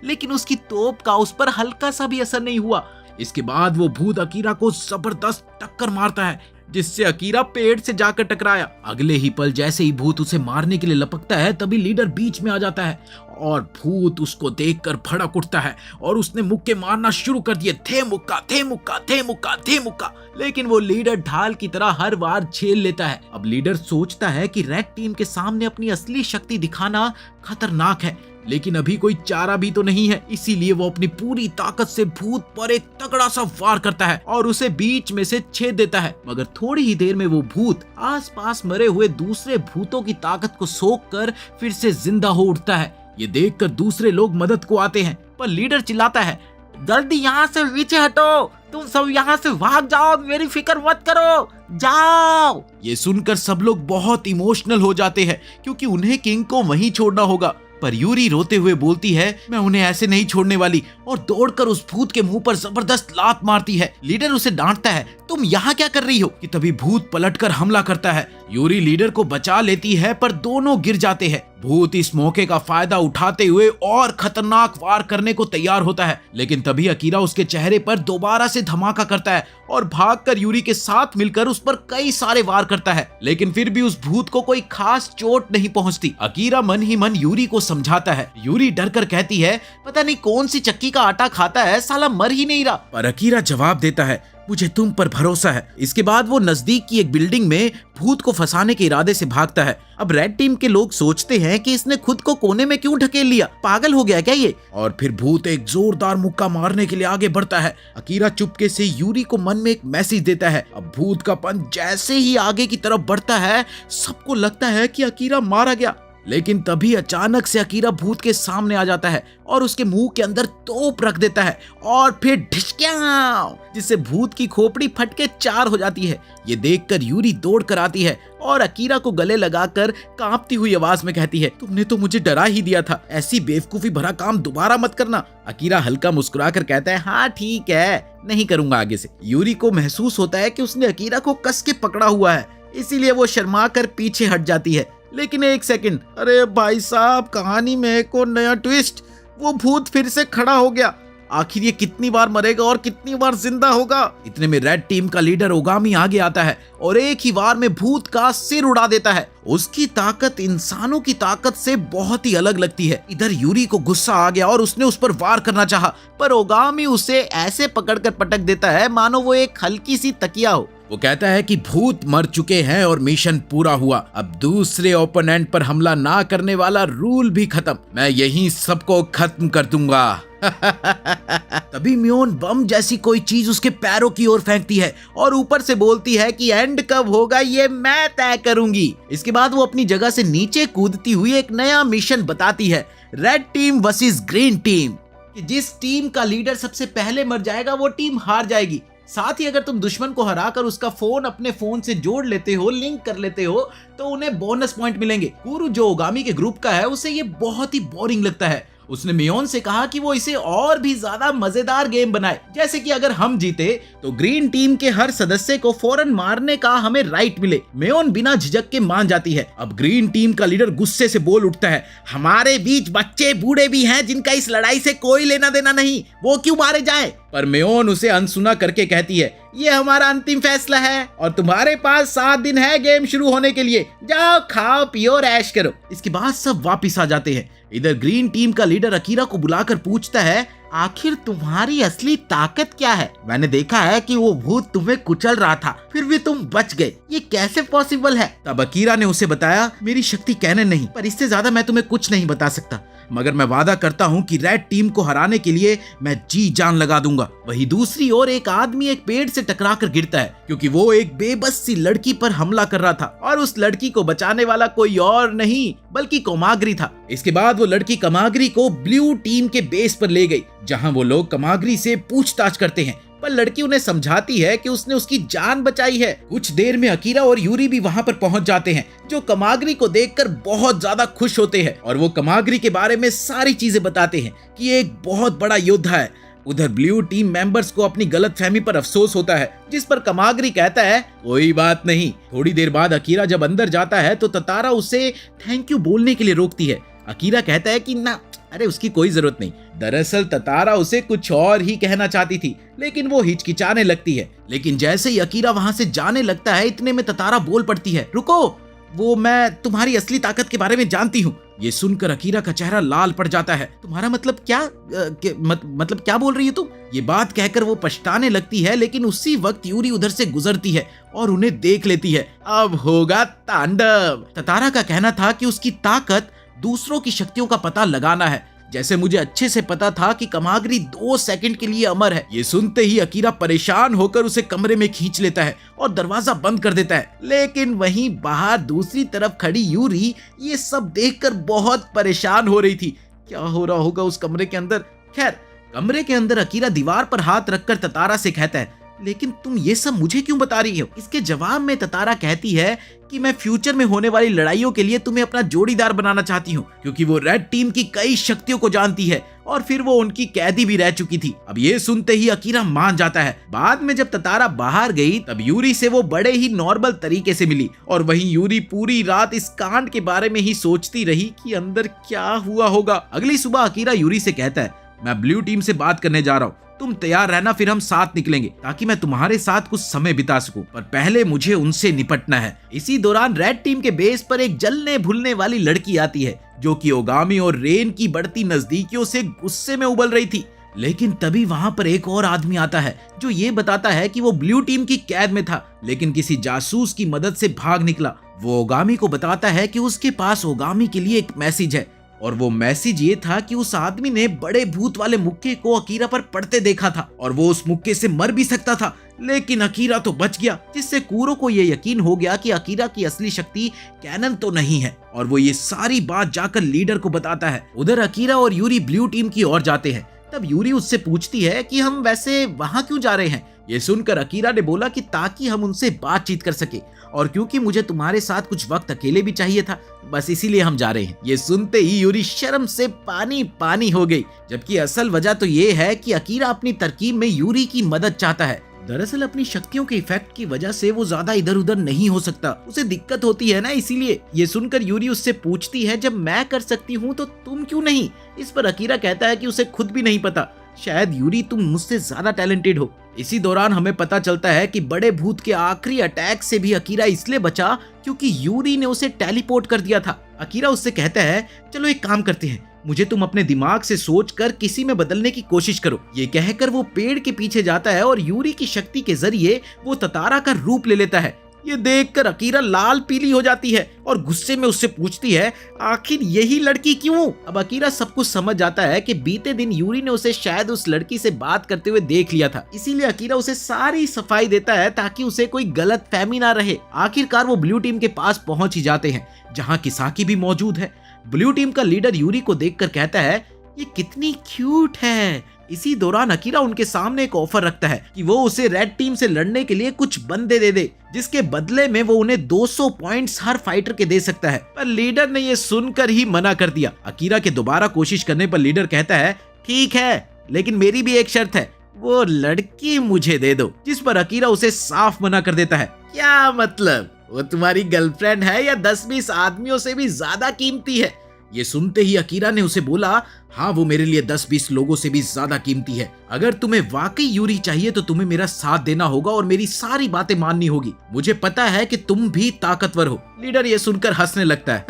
लेकिन उसकी तोप का उस पर हल्का सा भी असर नहीं हुआ। इसके बाद वो भूत अकीरा को जबरदस्त टक्कर मारता है, जिससे अकीरा पेड़ से जाकर टकराया। अगले ही पल जैसे ही भूत उसे मारने के लिए लपकता है, तभी लीडर बीच में आ जाता है और भूत उसको देखकर भड़क उठता है और उसने मुक्के मारना शुरू कर दिए, थे मुक्का थे मुक्का थे मुक्का थे मुक्का। लेकिन वो लीडर ढाल की तरह हर बार झेल लेता है। अब लीडर सोचता है कि रेड टीम के सामने अपनी असली शक्ति दिखाना खतरनाक है, लेकिन अभी कोई चारा भी तो नहीं है। इसीलिए वो अपनी पूरी ताकत से भूत पर एक तगड़ा सा वार करता है और उसे बीच में से छेद देता है। मगर थोड़ी ही देर में वो भूत आसपास मरे हुए दूसरे भूतों की ताकत को सोख कर फिर से जिंदा हो उठता है। ये देखकर दूसरे लोग मदद को आते हैं, पर लीडर चिल्लाता है, जल्दी यहाँ से पीछे हटो, तुम सब यहाँ से भाग जाओ, मेरी फिक्र मत करो, जाओ। ये सुनकर सब लोग बहुत इमोशनल हो जाते हैं, क्योंकि उन्हें किंग को वहीं छोड़ना होगा। पर यूरी रोते हुए बोलती है, मैं उन्हें ऐसे नहीं छोड़ने वाली, और दौड़कर उस भूत के मुंह पर जबरदस्त लात मारती है। लीडर उसे डांटता है, तुम यहाँ क्या कर रही हो? कि तभी भूत पलटकर हमला करता है। यूरी लीडर को बचा लेती है, पर दोनों गिर जाते हैं। भूत इस मौके का फायदा उठाते हुए और खतरनाक वार करने को तैयार होता है, लेकिन तभी अकीरा उसके चेहरे पर दोबारा से धमाका करता है और भागकर यूरी के साथ मिलकर उस पर कई सारे वार करता है। लेकिन फिर भी उस भूत को कोई खास चोट नहीं पहुंचती। अकीरा मन ही मन यूरी को समझाता है। यूरी डर कर कहती है, पता नहीं कौन सी चक्की का आटा खाता है, साला मर ही नहीं रहा। पर अकीरा जवाब देता है, मुझे तुम पर भरोसा है। इसके बाद वो नजदीक की एक बिल्डिंग में भूत को फंसाने के इरादे से भागता है। अब रेड टीम के लोग सोचते हैं कि इसने खुद को कोने में क्यों ढकेल लिया, पागल हो गया क्या ये? और फिर भूत एक जोरदार मुक्का मारने के लिए आगे बढ़ता है। अकीरा चुपके से यूरी को मन में एक मैसेज देता है। अब भूत का पंच जैसे ही आगे की तरफ बढ़ता है, सबको लगता है कि अकीरा मारा गया। लेकिन तभी अचानक से अकीरा भूत के सामने आ जाता है और उसके मुंह के अंदर तोप रख देता है और फिर ढिशक्यां, जिससे भूत की खोपड़ी फट के चार हो जाती है। ये देखकर यूरी दौड़ कर आती है और अकीरा को गले लगाकर कांपती हुई आवाज में कहती है, तुमने तो मुझे डरा ही दिया था, ऐसी बेवकूफी भरा काम दोबारा मत करना। अकीरा हल्का मुस्कुराकर कहता है, हाँ ठीक है, नहीं करूंगा आगे से। यूरी को महसूस होता है कि उसने अकीरा को कस के पकड़ा हुआ है, इसीलिए वो शर्मा कर पीछे हट जाती है। लेकिन एक सेकंड, अरे भाई साहब, कहानी में एक और नया ट्विस्ट। वो भूत फिर से खड़ा हो गया। आखिर ये कितनी बार मरेगा और कितनी बार जिंदा होगा? इतने में रेड टीम का लीडर ओगामी आगे आता है और एक ही बार में भूत का सिर उड़ा देता है। उसकी ताकत इंसानों की ताकत से बहुत ही अलग लगती है। इधर यूरी को गुस्सा आ गया और उसने उस पर वार करना चाहा, पर ओगामी उसे ऐसे पकड़कर पटक देता है मानो वो एक हल्की सी तकिया हो। वो कहता है कि भूत मर चुके हैं और मिशन पूरा हुआ, अब दूसरे ओपोनेंट पर हमला ना करने वाला रूल भी खत्म, मैं यहीं सबको खत्म कर दूंगा। तभी म्योन बम जैसी कोई चीज उसके पैरों की ओर फेंकती है और ऊपर से बोलती है कि एंड कब होगा ये मैं तय करूंगी। इसके बाद वो अपनी जगह से नीचे कूदती हुई एक नया मिशन बताती है, red team versus green team, कि जिस टीम का लीडर सबसे पहले मर जाएगा वो टीम हार जाएगी। साथ ही अगर तुम दुश्मन को हराकर उसका फोन अपने फोन से जोड़ लेते हो, लिंक कर लेते हो, तो उन्हें बोनस पॉइंट मिलेंगे। कुरु जो ओगामी के ग्रुप का है, उसे ये बहुत ही बोरिंग लगता है। उसने मियोन से कहा कि वो इसे और भी ज्यादा मजेदार गेम बनाए, जैसे कि अगर हम जीते तो ग्रीन टीम के हर सदस्य को फौरन मारने का हमें राइट मिले। मियोन बिना झिझक के मान जाती है। अब ग्रीन टीम का लीडर गुस्से से बोल उठता है, हमारे बीच बच्चे बूढ़े भी हैं जिनका इस लड़ाई से कोई लेना देना नहीं, वो क्यों मारे जाए? पर मियोन उसे अनसुना करके कहती है, ये हमारा अंतिम फैसला है और तुम्हारे पास 7 दिन है गेम शुरू होने के लिए, जाओ खाओ पियो और ऐश करो। इसके बाद सब वापिस आ जाते हैं। इधर ग्रीन टीम का लीडर अकीरा को बुलाकर पूछता है, आखिर तुम्हारी असली ताकत क्या है? मैंने देखा है कि वो भूत तुम्हें कुचल रहा था, फिर भी तुम बच गए, ये कैसे पॉसिबल है? तब अकीरा ने उसे बताया, मेरी शक्ति कहने नहीं, पर इससे ज्यादा मैं तुम्हें कुछ नहीं बता सकता, मगर मैं वादा करता हूँ कि रेड टीम को हराने के लिए मैं जी जान लगा दूंगा। वही दूसरी ओर एक आदमी एक पेड़ से टकराकर गिरता है, क्योंकि वो एक बेबस सी लड़की पर हमला कर रहा था और उस लड़की को बचाने वाला कोई और नहीं बल्कि कोमाग्री था। इसके बाद वो लड़की कोमाग्री को ब्लू टीम के बेस पर ले गई, जहां वो लोग कोमाग्री से पूछताछ करते हैं, पर लड़की उन्हें समझाती है कि उसने उसकी जान बचाई है। कुछ देर में अकीरा और यूरी भी वहां पर पहुंच जाते हैं, जो कोमाग्री को देखकर बहुत ज्यादा खुश होते हैं और वो कोमाग्री के बारे में सारी चीजें बताते हैं कि ये एक बहुत बड़ा योद्धा है, उधर ब्लू टीम मेंबर्स को अपनी गलतफहमी पर अफसोस होता है, जिस पर कमागरी कहता है कोई बात नहीं। थोड़ी देर बाद अकीरा जब अंदर जाता है तो ततारा उसे थैंक यू बोलने के लिए रोकती है। अकीरा कहता है कि ना, अरे उसकी कोई जरूरत नहीं। दरअसल ततारा उसे कुछ और ही कहना चाहती थी, लेकिन वो हिचकिचाने लगती है। लेकिन जैसे ही अकीरा वहां से जाने लगता है, इतने में ततारा बोल पड़ती है, रुको, वो मैं तुम्हारी असली ताकत के बारे में जानती हूँ। ये सुनकर अकीरा का चेहरा लाल पड़ जाता है। तुम्हारा मतलब क्या? मतलब क्या बोल रही है तुम? ये बात कहकर वो पछताने लगती है, लेकिन उसी वक्त यूरी उधर से गुजरती है और उन्हें देख लेती है। अब होगा तांडव। ततारा का कहना था कि उसकी ताकत दूसरों की शक्तियों का पता लगाना है। जैसे मुझे अच्छे से पता था कि कमागरी 2 सेकंड के लिए अमर है। ये सुनते ही अकीरा परेशान होकर उसे कमरे में खींच लेता है और दरवाजा बंद कर देता है। लेकिन वहीं बाहर दूसरी तरफ खड़ी यूरी ये सब देखकर बहुत परेशान हो रही थी। क्या हो रहा होगा उस कमरे के अंदर? खैर, कमरे के अंदर अकीरा दीवार पर हाथ रखकर ततारा से कहता है, लेकिन तुम ये सब मुझे क्यों बता रही हो? इसके जवाब में ततारा कहती है कि मैं फ्यूचर में होने वाली लड़ाइयों के लिए तुम्हें अपना जोड़ीदार बनाना चाहती हूँ, क्योंकि वो रेड टीम की कई शक्तियों को जानती है और फिर वो उनकी कैदी भी रह चुकी थी। अब ये सुनते ही अकीरा मान जाता है। बाद में जब ततारा बाहर गई तब यूरी से वो बड़े ही नॉर्मल तरीके से मिली और वहीं यूरी पूरी रात इस कांड के बारे में ही सोचती रही कि अंदर क्या हुआ होगा। अगली सुबह अकीरा यूरी से कहता है, मैं ब्लू टीम से बात करने जा रहा हूँ, तुम तैयार रहना, फिर हम साथ निकलेंगे ताकि मैं तुम्हारे साथ कुछ समय बिता सकूं, पर पहले मुझे उनसे निपटना है। इसी दौरान रेड टीम के बेस पर एक जलने भुलने वाली लड़की आती है, जो कि ओगामी और रेन की बढ़ती नजदीकियों से गुस्से में उबल रही थी। लेकिन तभी वहां पर एक और आदमी आता है जो ये बताता है कि वो ब्लू टीम की कैद में था, लेकिन किसी जासूस की मदद से भाग निकला। वो ओगामी को बताता है कि उसके पास ओगामी के लिए एक मैसेज है, और वो मैसेज ये था कि उस आदमी ने बड़े भूत वाले मुक्के को अकीरा पर पड़ते देखा था और वो उस मुक्के से मर भी सकता था, लेकिन अकीरा तो बच गया, जिससे कूरो को ये यकीन हो गया कि अकीरा की असली शक्ति कैनन तो नहीं है, और वो ये सारी बात जाकर लीडर को बताता है। उधर अकीरा और यूरी ब्लू टीम की ओर जाते हैं। तब यूरी उससे पूछती है कि हम वैसे वहां क्यों जा रहे हैं? ये सुनकर अकीरा ने बोला कि ताकि हम उनसे बातचीत कर सके, और क्योंकि मुझे तुम्हारे साथ कुछ वक्त अकेले भी चाहिए था, बस इसीलिए हम जा रहे हैं। ये सुनते ही यूरी शर्म से पानी पानी हो गई, जबकि असल वजह तो ये है कि अकीरा अपनी तरकीब में यूरी की मदद चाहता है। दरअसल अपनी शक्तियों के इफेक्ट की वजह से वो ज्यादा इधर उधर नहीं हो सकता, उसे दिक्कत होती है ना, इसीलिए। ये सुनकर यूरी उससे पूछती है, जब मैं कर सकती हूँ तो तुम क्यों नहीं? इस पर अकीरा कहता है कि उसे खुद भी नहीं पता, शायद यूरी तुम मुझसे ज्यादा टैलेंटेड हो। इसी दौरान हमें पता चलता है कि बड़े भूत के आखिरी अटैक से भी अकीरा इसलिए बचा क्योंकि यूरी ने उसे टेलीपोर्ट कर दिया था। अकीरा उससे कहता है, चलो एक काम करते हैं, मुझे तुम अपने दिमाग से सोचकर किसी में बदलने की कोशिश करो। ये कहकर वो पेड़ के पीछे जाता है और यूरी की शक्ति के जरिए वो ततारा का रूप ले लेता है। ये देखकर अकीरा लाल पीली हो जाती है और गुस्से में उससे पूछती है, आखिर यही लड़की क्यों? अब अकीरा सब कुछ समझ जाता है कि बीते दिन यूरी ने उसे शायद उस लड़की से बात करते हुए देख लिया था, इसीलिए अकीरा उसे सारी सफाई देता है ताकि उसे कोई गलत फहमी ना रहे। आखिरकार वो ब्लू टीम के पास पहुंच ही जाते हैं, जहां किसाकी भी मौजूद है। ब्लू टीम का लीडर यूरी को देखकर कहता है, ये कितनी क्यूट है। इसी दौरान अकीरा उनके सामने एक ऑफर रखता है कि वो उसे रेड टीम से लड़ने के लिए कुछ बंदे दे, जिसके बदले में वो उन्हें 200 पॉइंट्स हर फाइटर के दे सकता है। पर लीडर ने ये सुनकर ही मना कर दिया। अकीरा के दोबारा कोशिश करने पर लीडर कहता है, ठीक है, लेकिन मेरी भी एक शर्त है, वो लड़की मुझे दे दो। जिस पर अकीरा उसे साफ मना कर देता है। क्या मतलब? वो तुम्हारी गर्लफ्रेंड है या 10-20 आदमियों से भी ज्यादा कीमती है? ये सुनते ही अकीरा ने उसे बोला, हाँ वो मेरे लिए 10-20 लोगों से भी ज्यादा कीमती है। अगर तुम्हें वाकई यूरी चाहिए तो तुम्हें मेरा साथ देना होगा और मेरी सारी बातें माननी होगी। मुझे पता है कि तुम भी ताकतवर हो। लीडर ये सुनकर हंसने लगता है।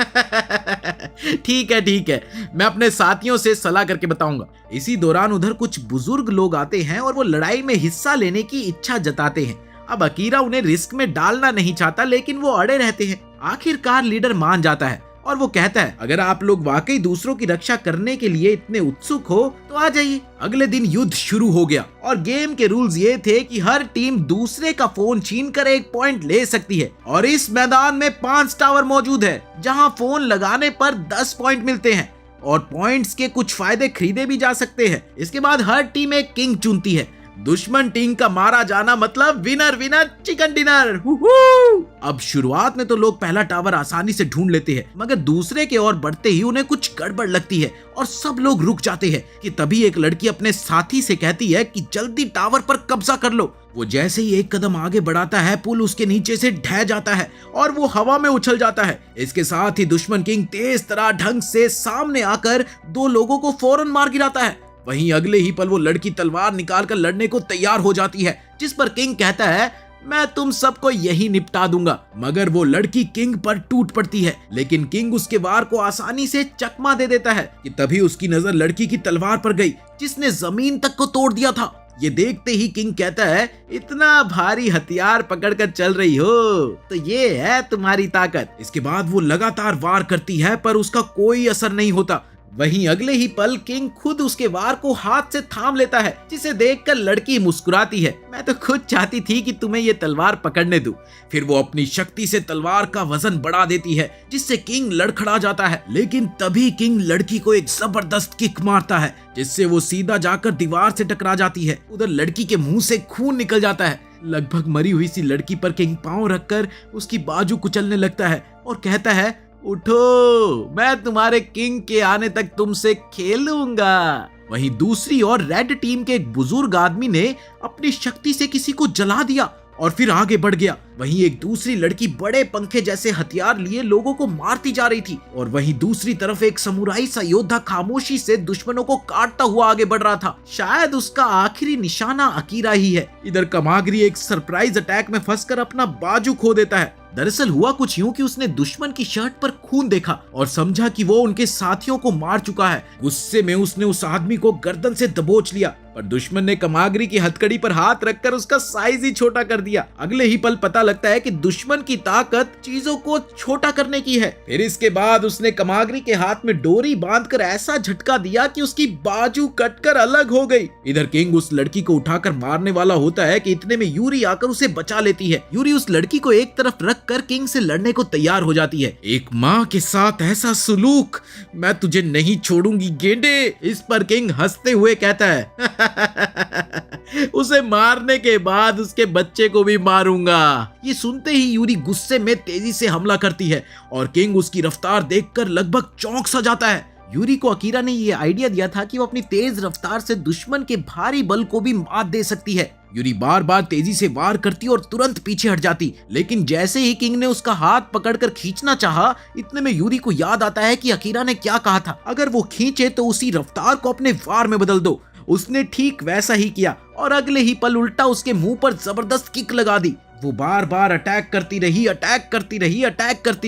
ठीक है, मैं अपने साथियों से सलाह करके बताऊंगा। इसी दौरान उधर कुछ बुजुर्ग लोग आते हैं और वो लड़ाई में हिस्सा लेने की इच्छा जताते हैं। अब अकीरा उन्हें रिस्क में डालना नहीं चाहता, लेकिन वो अड़े रहते हैं। आखिरकार लीडर मान जाता है और वो कहता है, अगर आप लोग वाकई दूसरों की रक्षा करने के लिए इतने उत्सुक हो तो आ जाइए। अगले दिन युद्ध शुरू हो गया और गेम के रूल्स ये थे कि हर टीम दूसरे का फोन छीनकर 1 पॉइंट ले सकती है, और इस मैदान में 5 टावर मौजूद है जहां फोन लगाने पर 10 पॉइंट मिलते हैं और पॉइंट्स के कुछ फायदे खरीदे भी जा सकते हैं। इसके बाद हर टीम एक किंग चुनती है। दुश्मन टीम का मारा जाना मतलब विनर विनर चिकन डिनर। अब शुरुआत में तो लोग पहला टावर आसानी से ढूंढ लेते हैं, मगर दूसरे के ओर बढ़ते ही उन्हें कुछ गड़बड़ लगती है और सब लोग रुक जाते हैं कि तभी एक लड़की अपने साथी से कहती है कि जल्दी टावर पर कब्जा कर लो। वो जैसे ही एक कदम आगे बढ़ाता है, पुल उसके नीचे से ढह जाता है और वो हवा में उछल जाता है। इसके साथ ही दुश्मन किंग तेज तरह ढंग से सामने आकर दो लोगों को फौरन मार गिराता है। वहीं अगले ही पल वो लड़की तलवार निकालकर लड़ने को तैयार हो जाती है, जिस पर किंग कहता है मैं तुम सबको यही निपटा दूंगा। मगर वो लड़की किंग पर टूट पड़ती है, लेकिन किंग उसके वार को आसानी से चकमा दे देता है कि तभी उसकी नजर लड़की की तलवार पर गई, जिसने जमीन तक को तोड़ दिया था। ये देखते ही किंग कहता है इतना भारी हथियार पकड़कर चल रही हो तो ये है तुम्हारी ताकत। इसके बाद वो लगातार वार करती है पर उसका कोई असर नहीं होता। वहीं अगले ही पल किंग खुद उसके वार को हाथ से थाम लेता है, जिसे देखकर लड़की मुस्कुराती है। मैं तो खुद चाहती थी कि तुम्हें ये तलवार पकड़ने दूं। फिर वो अपनी शक्ति से तलवार का वजन बढ़ा देती है, जिससे किंग लड़खड़ा जाता है। लेकिन तभी किंग लड़की को एक जबरदस्त किक मारता है, जिससे वो सीधा जाकर दीवार से टकरा जाती है। उधर लड़की के मुंह से खून निकल जाता है। लगभग मरी हुई सी लड़की पर किंग पांव रखकर उसकी बाजू कुचलने लगता है और कहता है उठो, मैं तुम्हारे किंग के आने तक तुमसे खेलूंगा। वहीं दूसरी ओर रेड टीम के एक बुजुर्ग आदमी ने अपनी शक्ति से किसी को जला दिया और फिर आगे बढ़ गया। वहीं एक दूसरी लड़की बड़े पंखे जैसे हथियार लिए लोगों को मारती जा रही थी और वहीं दूसरी तरफ एक समुराई सा योद्धा खामोशी से दुश्मनों को काटता हुआ आगे बढ़ रहा था। शायद उसका आखिरी निशाना अकीरा ही है। इधर कमागरी एक सरप्राइज अटैक में फंसकर अपना बाजू खो देता है। दरअसल हुआ कुछ यूं कि उसने दुश्मन की शर्ट पर खून देखा और समझा कि वो उनके साथियों को मार चुका है। गुस्से में उसने उस आदमी को गर्दन से दबोच लिया, पर दुश्मन ने कमागरी की हथकड़ी पर हाथ रखकर उसका साइज ही छोटा कर दिया। अगले ही पल पता लगता है कि दुश्मन की ताकत चीजों को छोटा करने की है। फिर इसके बाद उसने कमागरी के हाथ में डोरी बांधकर ऐसा झटका दिया कि उसकी बाजू कटकर अलग हो गई। इधर किंग उस लड़की को उठाकर मारने वाला होता है कि इतने में यूरी आकर उसे बचा लेती है। यूरी उस लड़की को एक तरफ रखकर किंग से लड़ने को तैयार हो जाती है। एक माँ के साथ ऐसा सुलूक, मैं तुझे नहीं छोड़ूंगी गेंडे। इस पर किंग हंसते हुए कहता है उसे मारने के बाद उसके बच्चे को भी मारूंगा। ये सुनते ही यूरी गुस्से में तेजी से हमला करती है और किंग उसकी रफ्तार देखकर लगभग चौंक सा जाता है। यूरी को अकीरा ने ये आइडिया दिया था कि वो अपनी तेज रफ्तार से दुश्मन के भारी बल को भी मात दे सकती है। यूरी बार बार तेजी से वार करती और तुरंत पीछे हट जाती, लेकिन जैसे ही किंग ने उसका हाथ पकड़कर खींचना चाहा, इतने में यूरी को याद आता है कि अकीरा ने क्या कहा था, अगर वो खींचे तो उसी रफ्तार को अपने वार में बदल दो। उसने ठीक वैसा ही किया और अगले ही पल उल्टा उसके मुंह पर जबरदस्त किक लगा दी। वो बार बार अटैक करती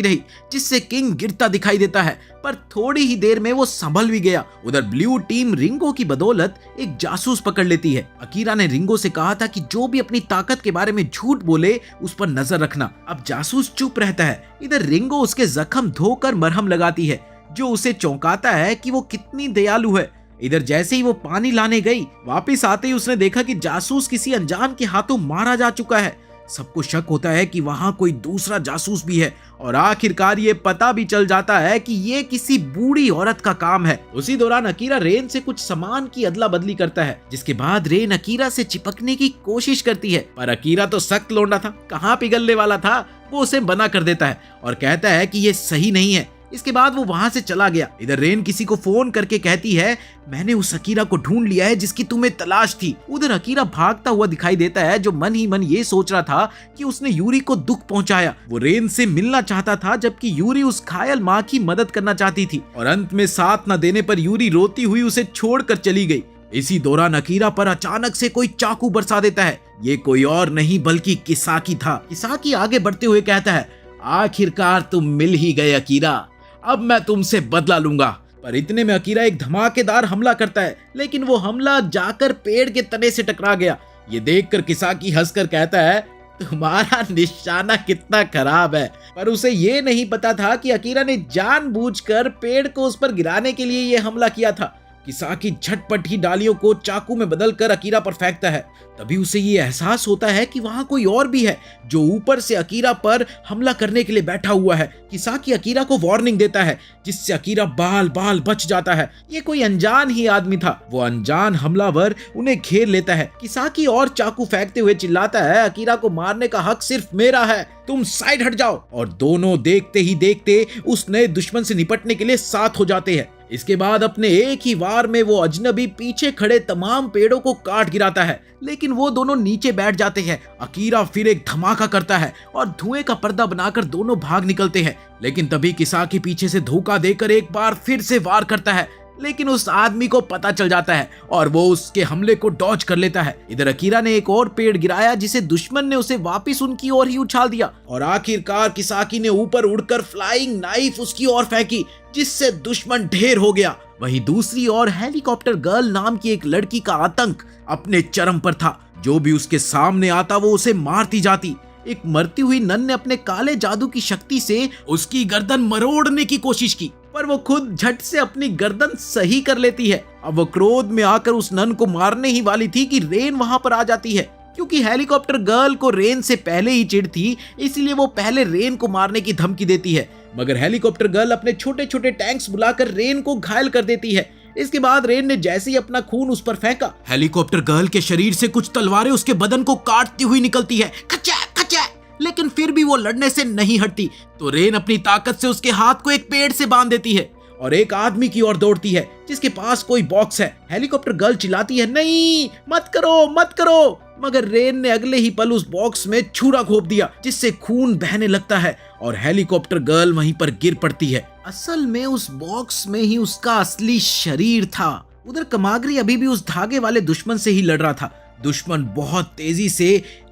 रही, जिससे किंग गिरता दिखाई देता है, पर थोड़ी ही देर में वो संभल भी गया। उधर ब्लू टीम रिंगो की बदौलत एक जासूस पकड़ लेती है। अकीरा ने रिंगो से कहा था कि जो भी अपनी ताकत के बारे में झूठ बोले उस पर नजर रखना। अब जासूस चुप रहता है। इधर रिंगो उसके जख्म धोकर मरहम लगाती है, जो उसे चौंकाता है कि वो कितनी दयालु है। इधर जैसे ही वो पानी लाने गई, वापस आते ही उसने देखा कि जासूस किसी अनजान के हाथों मारा जा चुका है। सबको शक होता है कि वहां कोई दूसरा जासूस भी है और आखिरकार ये पता भी चल जाता है कि ये किसी बूढ़ी औरत का काम है। उसी दौरान अकीरा रेन से कुछ सामान की अदला बदली करता है, जिसके बाद रेन अकीरा से चिपकने की कोशिश करती है, पर अकीरा तो सख्त लौंडा था, कहाँ पिघलने वाला था। वो उसे मना कर देता है और कहता है कि ये सही नहीं है। इसके बाद वो वहां से चला गया। इधर रेन किसी को फोन करके कहती है मैंने उस अकीरा को ढूंढ लिया है जिसकी तुम्हें तलाश थी। उधर अकीरा भागता हुआ दिखाई देता है, जो मन ही मन ये सोच रहा था कि उसने यूरी को दुख पहुंचाया। वो रेन से मिलना चाहता था, जबकि यूरी उस घायल माँ की मदद करना चाहती थी और अंत में साथ न देने पर यूरी रोती हुई उसे छोड़कर चली गई। इसी दौरान अकीरा पर अचानक से कोई चाकू बरसा देता है। ये कोई और नहीं बल्कि किसाकी था। किसाकी आगे बढ़ते हुए कहता है आखिरकार तुम मिल ही गए अकीरा, अब मैं तुमसे बदला लूंगा। पर इतने में अकीरा एक धमाकेदार हमला करता है, लेकिन वो हमला जाकर पेड़ के तने से टकरा गया। ये देखकर किसाकी हंसकर कहता है तुम्हारा निशाना कितना खराब है। पर उसे ये नहीं पता था कि अकीरा ने जानबूझकर पेड़ को उस पर गिराने के लिए ये हमला किया था। किसाकी झटपट ही डालियों को चाकू में बदलकर अकीरा पर फेंकता है। तभी उसे ये एहसास होता है कि वहां कोई और भी है जो ऊपर से अकीरा पर हमला करने के लिए बैठा हुआ है। किसाकी अकीरा को वार्निंग देता है, जिससे अकीरा बाल बाल बच जाता है। ये कोई अनजान ही आदमी था। वो अनजान हमलावर उन्हें घेर लेता है। किसाकी और चाकू फेंकते हुए चिल्लाता है, अकीरा को मारने का हक सिर्फ मेरा है, तुम साइड हट जाओ। और दोनों देखते ही देखते उस नए दुश्मन से निपटने के लिए साथ हो जाते हैं। इसके बाद अपने एक ही वार में वो अजनबी पीछे खड़े तमाम पेड़ों को काट गिराता है, लेकिन वो दोनों नीचे बैठ जाते हैं। अकीरा फिर एक धमाका करता है और धुएं का पर्दा बनाकर दोनों भाग निकलते हैं। लेकिन तभी किसाकी पीछे से धोखा देकर एक बार फिर से वार करता है, लेकिन उस आदमी को पता चल जाता है और वो उसके हमले को डॉज कर लेता है। इधर अकीरा ने एक और पेड़ गिराया, जिसे दुश्मन ने उसे वापस उनकी ओर ही उछाल दिया और आखिरकार किसाकी ने ऊपर उड़कर फ्लाइंग नाइफ उसकी ओर फेंकी, जिससे दुश्मन ढेर हो गया। वहीं दूसरी ओर हेलीकॉप्टर गर्ल नाम की एक लड़की का आतंक अपने चरम पर था। जो भी उसके सामने आता वो उसे मारती जाती। एक मरती हुई नन ने अपने काले जादू की शक्ति से उसकी गर्दन मरोड़ने की कोशिश की, पर वो खुद झट से अपनी गर्दन सही कर लेती है। अब वो क्रोध में आकर उस नन को मारने ही वाली थी कि रेन वहां पर आ जाती है। क्योंकि हेलीकॉप्टर गर्ल को रेन से पहले ही चिढ़ थी, इसलिए वो पहले रेन को मारने की धमकी देती है। मगर हेलीकॉप्टर गर्ल अपने छोटे छोटे टैंक्स बुलाकर रेन को घायल कर देती है। इसके बाद रेन ने जैसे ही अपना खून उस पर फेंका, हेलीकॉप्टर गर्ल के शरीर से कुछ तलवारें उसके बदन को काटती हुई निकलती है। खचा खचा, लेकिन फिर भी वो लड़ने से नहीं हटती। तो रेन अपनी ताकत से उसके हाथ को एक पेड़ से बांध देती है और एक आदमी की ओर दौड़ती है जिसके पास कोई बॉक्स है। हेलीकॉप्टर गर्ल चिल्लाती है, नहीं मत करो मत करो, मगर रेन ने अगले ही पल उस बॉक्स में छुरा घोंप दिया, जिससे खून बहने लगता है और हेलीकॉप्टर गर्ल वहीं पर गिर पड़ती है। असल में उस बॉक्स में ही उसका असली शरीर था। उधर कमागरी अभी भी उस धागे वाले दुश्मन से ही लड़ रहा था। दुश्मन बहुत तेजी से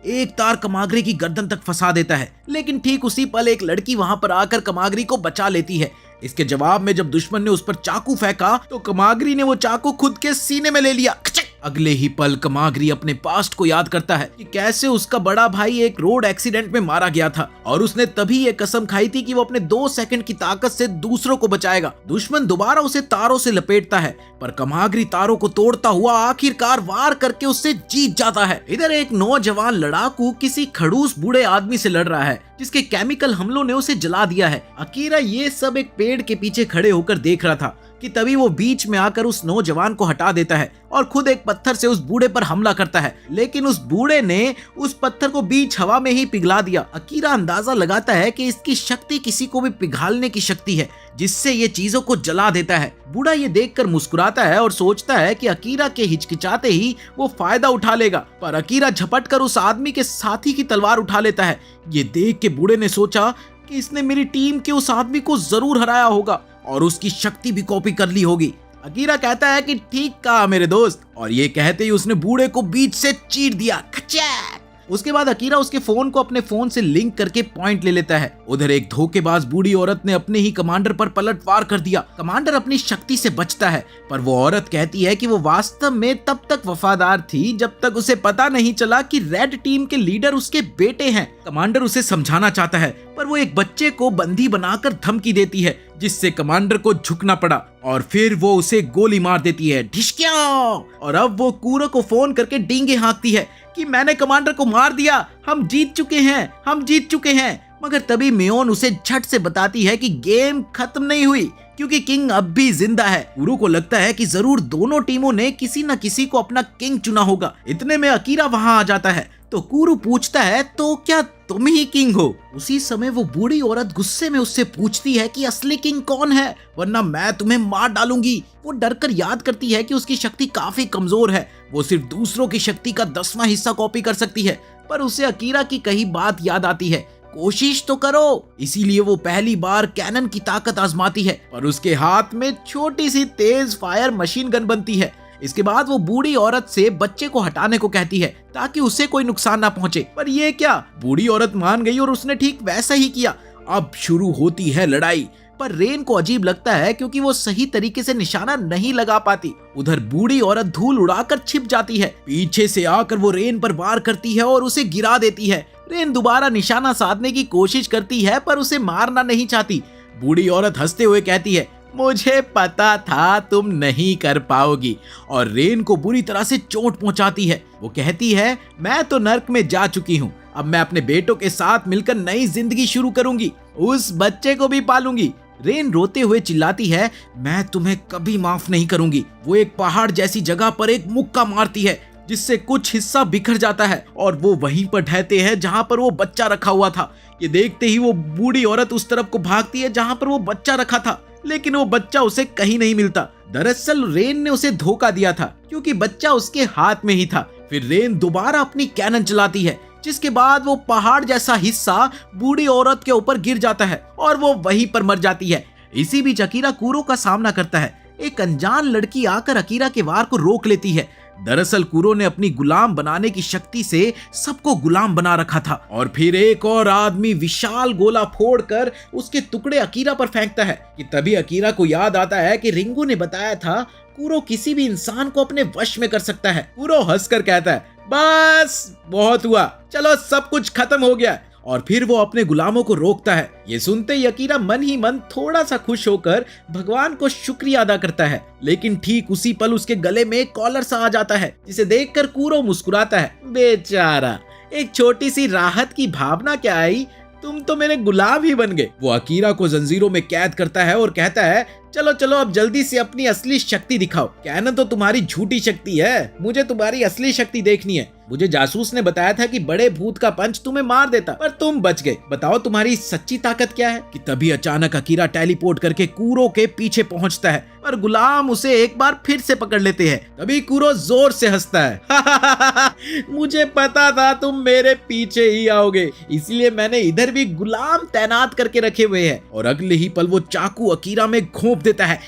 एक तार कमागरी की गर्दन तक फंसा देता है, लेकिन ठीक उसी पल एक लड़की वहां पर आकर कमागरी को बचा लेती है। इसके जवाब में जब दुश्मन ने उस पर चाकू फेंका तो कमागरी ने वो चाकू खुद के सीने में ले लिया। अगले ही पल कमागरी अपने पास्ट को याद करता है कि कैसे उसका बड़ा भाई एक रोड एक्सीडेंट में मारा गया था और उसने तभी ये कसम खाई थी कि वो अपने 2 सेकंड की ताकत से दूसरों को बचाएगा। दुश्मन दोबारा उसे तारों से लपेटता है, पर कमागरी तारों को तोड़ता हुआ आखिरकार वार करके उससे जीत जाता है। इधर एक नौजवान लड़ाकू किसी खड़ूस बूढ़े आदमी से लड़ रहा है, जिसके केमिकल हमलों ने उसे जला दिया है। अकीरा ये सब एक पेड़ के पीछे खड़े होकर देख रहा था कि तभी वो बीच में आकर उस नौजवान को हटा देता है और खुद एक पत्थर से उस बूढ़े पर हमला करता है, लेकिन उस बूढ़े ने उस पत्थर को बीच हवा में ही पिघला दिया। अकीरा अंदाजा लगाता है कि इसकी शक्ति किसी को भी पिघालने की शक्ति है, जिससे ये चीजों को जला देता है। बूढ़ा ये देखकर मुस्कुराता है और सोचता है कि अकीरा के हिचकिचाते ही वो फायदा उठा लेगा, पर अकीरा झपट कर उस आदमी के साथी की तलवार उठा लेता है। ये देख के बूढ़े ने सोचा कि इसने मेरी टीम के उस आदमी को जरूर हराया होगा और उसकी शक्ति भी कॉपी कर ली होगी। अकीरा कहता है कि ठीक कहा मेरे दोस्त, और ये कहते ही उसने बूढ़े को बीच से चीर दिया। खचैक! उसके बाद अकीरा उसके फोन को अपने फोन से लिंक करके पॉइंट ले लेता है। उधर एक धोखेबाज बूढ़ी औरत ने अपने ही कमांडर पर पलटवार कर दिया। कमांडर अपनी शक्ति से बचता है, पर वो औरत कहती है कि वो वास्तव में तब तक वफादार थी जब तक उसे पता नहीं चला कि रेड टीम के लीडर उसके बेटे हैं। कमांडर उसे समझाना चाहता है, पर वो एक बच्चे को बंदी बनाकर धमकी देती है, जिससे कमांडर को झुकना पड़ा और फिर वो उसे गोली मार देती है। ढिशक्या! और अब वो कूरो को फोन करके डींगे हाँकती है कि मैंने कमांडर को मार दिया, हम जीत चुके हैं, हम जीत चुके हैं। मगर तभी मियोन उसे झट से बताती है कि गेम खत्म नहीं हुई, क्योंकि किंग अब भी जिंदा है। कूरो को लगता है कि जरूर दोनों टीमों ने किसी न किसी को अपना किंग चुना होगा। इतने में अकीरा वहां आ जाता है, तो कूरो पूछता है, तो क्या तुम ही किंग हो? उसी समय वो बूढ़ी औरत गुस्से में उससे पूछती है कि असली किंग कौन है, वरना मैं तुम्हें मार डालूंगी। वो डरकर याद करती है कि उसकी शक्ति काफी कमजोर है, वो सिर्फ दूसरों की शक्ति का 10वां हिस्सा कॉपी कर सकती है। पर उसे अकीरा की कही बात याद आती है, कोशिश तो करो। इसीलिए वो पहली बार कैनन की ताकत आजमाती है, पर उसके हाथ में छोटी सी तेज फायर मशीन गन बनती है। इसके बाद वो बूढ़ी औरत से बच्चे को हटाने को कहती है ताकि उसे कोई नुकसान ना पहुंचे, पर ये क्या, बूढ़ी औरत मान गई और उसने ठीक वैसा ही किया। अब शुरू होती है लड़ाई, पर रेन को अजीब लगता है क्योंकि वो सही तरीके से निशाना नहीं लगा पाती। उधर बूढ़ी औरत धूल उड़ाकर छिप जाती है। पीछे से आकर वो रेन पर वार करती है और उसे गिरा देती है। रेन दोबारा निशाना साधने की कोशिश करती है, पर उसे मारना नहीं चाहती। बूढ़ी औरत हंसते हुए कहती है, मुझे पता था तुम नहीं कर पाओगी। और रेन को बुरी तरह से चोट पहुंचाती है। वो कहती है, मैं तो नर्क में जा चुकी हूँ, अब मैं अपने बेटों के साथ मिलकर नई जिंदगी शुरू करूंगी, उस बच्चे को भी पालूंगी। रेन रोते हुए चिल्लाती है, मैं तुम्हें कभी माफ नहीं करूंगी। वो एक पहाड़ जैसी जगह पर एक मुक्का मारती है, जिससे कुछ हिस्सा बिखर जाता है और वो वहीं पर ढहते हैं जहां पर वो बच्चा रखा हुआ था। ये देखते ही वो बूढ़ी औरत उस तरफ को भागती है जहां पर वो बच्चा रखा था, लेकिन वो बच्चा उसे कहीं नहीं मिलता। दरअसल रेन ने उसे धोखा दिया था, क्योंकि बच्चा उसके हाथ में ही था। फिर रेन दोबारा अपनी कैनन चलाती है, जिसके बाद वो पहाड़ जैसा हिस्सा बूढ़ी औरत के ऊपर गिर जाता है और वो वहीं पर मर जाती है। इसी बीच अकीरा कूरो का सामना करता है। एक अनजान लड़की आकर अकीरा के वार को रोक लेती है। दरअसल कूरो ने अपनी गुलाम बनाने की शक्ति से सबको गुलाम बना रखा था। और फिर एक और आदमी विशाल गोला फोड़कर उसके टुकड़े अकीरा पर फेंकता है कि तभी अकीरा को याद आता है कि रिंगू ने बताया था कूरो किसी भी इंसान को अपने वश में कर सकता है। कूरो हंसकर कहता है, बस बहुत हुआ, चलो सब कुछ खत्म हो गया। और फिर वो अपने गुलामों को रोकता है। ये सुनते ही अकीरा मन ही मन थोड़ा सा खुश होकर भगवान को शुक्रिया अदा करता है, लेकिन ठीक उसी पल उसके गले में एक कॉलर सा आ जाता है, जिसे देखकर कूरो मुस्कुराता है। बेचारा, एक छोटी सी राहत की भावना क्या आई, तुम तो मेरे गुलाम ही बन गए। वो अकीरा को जंजीरों में कैद करता है और कहता है, चलो चलो अब जल्दी से अपनी असली शक्ति दिखाओ। कहना तो तुम्हारी झूठी शक्ति है, मुझे तुम्हारी असली शक्ति देखनी है। मुझे जासूस ने बताया था कि बड़े भूत का पंच तुम्हें मार देता, पर तुम बच गए। बताओ तुम्हारी सच्ची ताकत क्या है। कि तभी अचानक अकीरा टेलीपोर्ट करके कूरो के पीछे पहुंचता है और गुलाम उसे एक बार फिर से पकड़ लेते हैं। तभी कूरो जोर से हंसता है। मुझे पता था तुम मेरे पीछे ही आओगे, इसलिए मैंने इधर भी गुलाम तैनात करके रखे हुए हैं। और अगले ही पल वो चाकू अकीरा में घोंप देता है,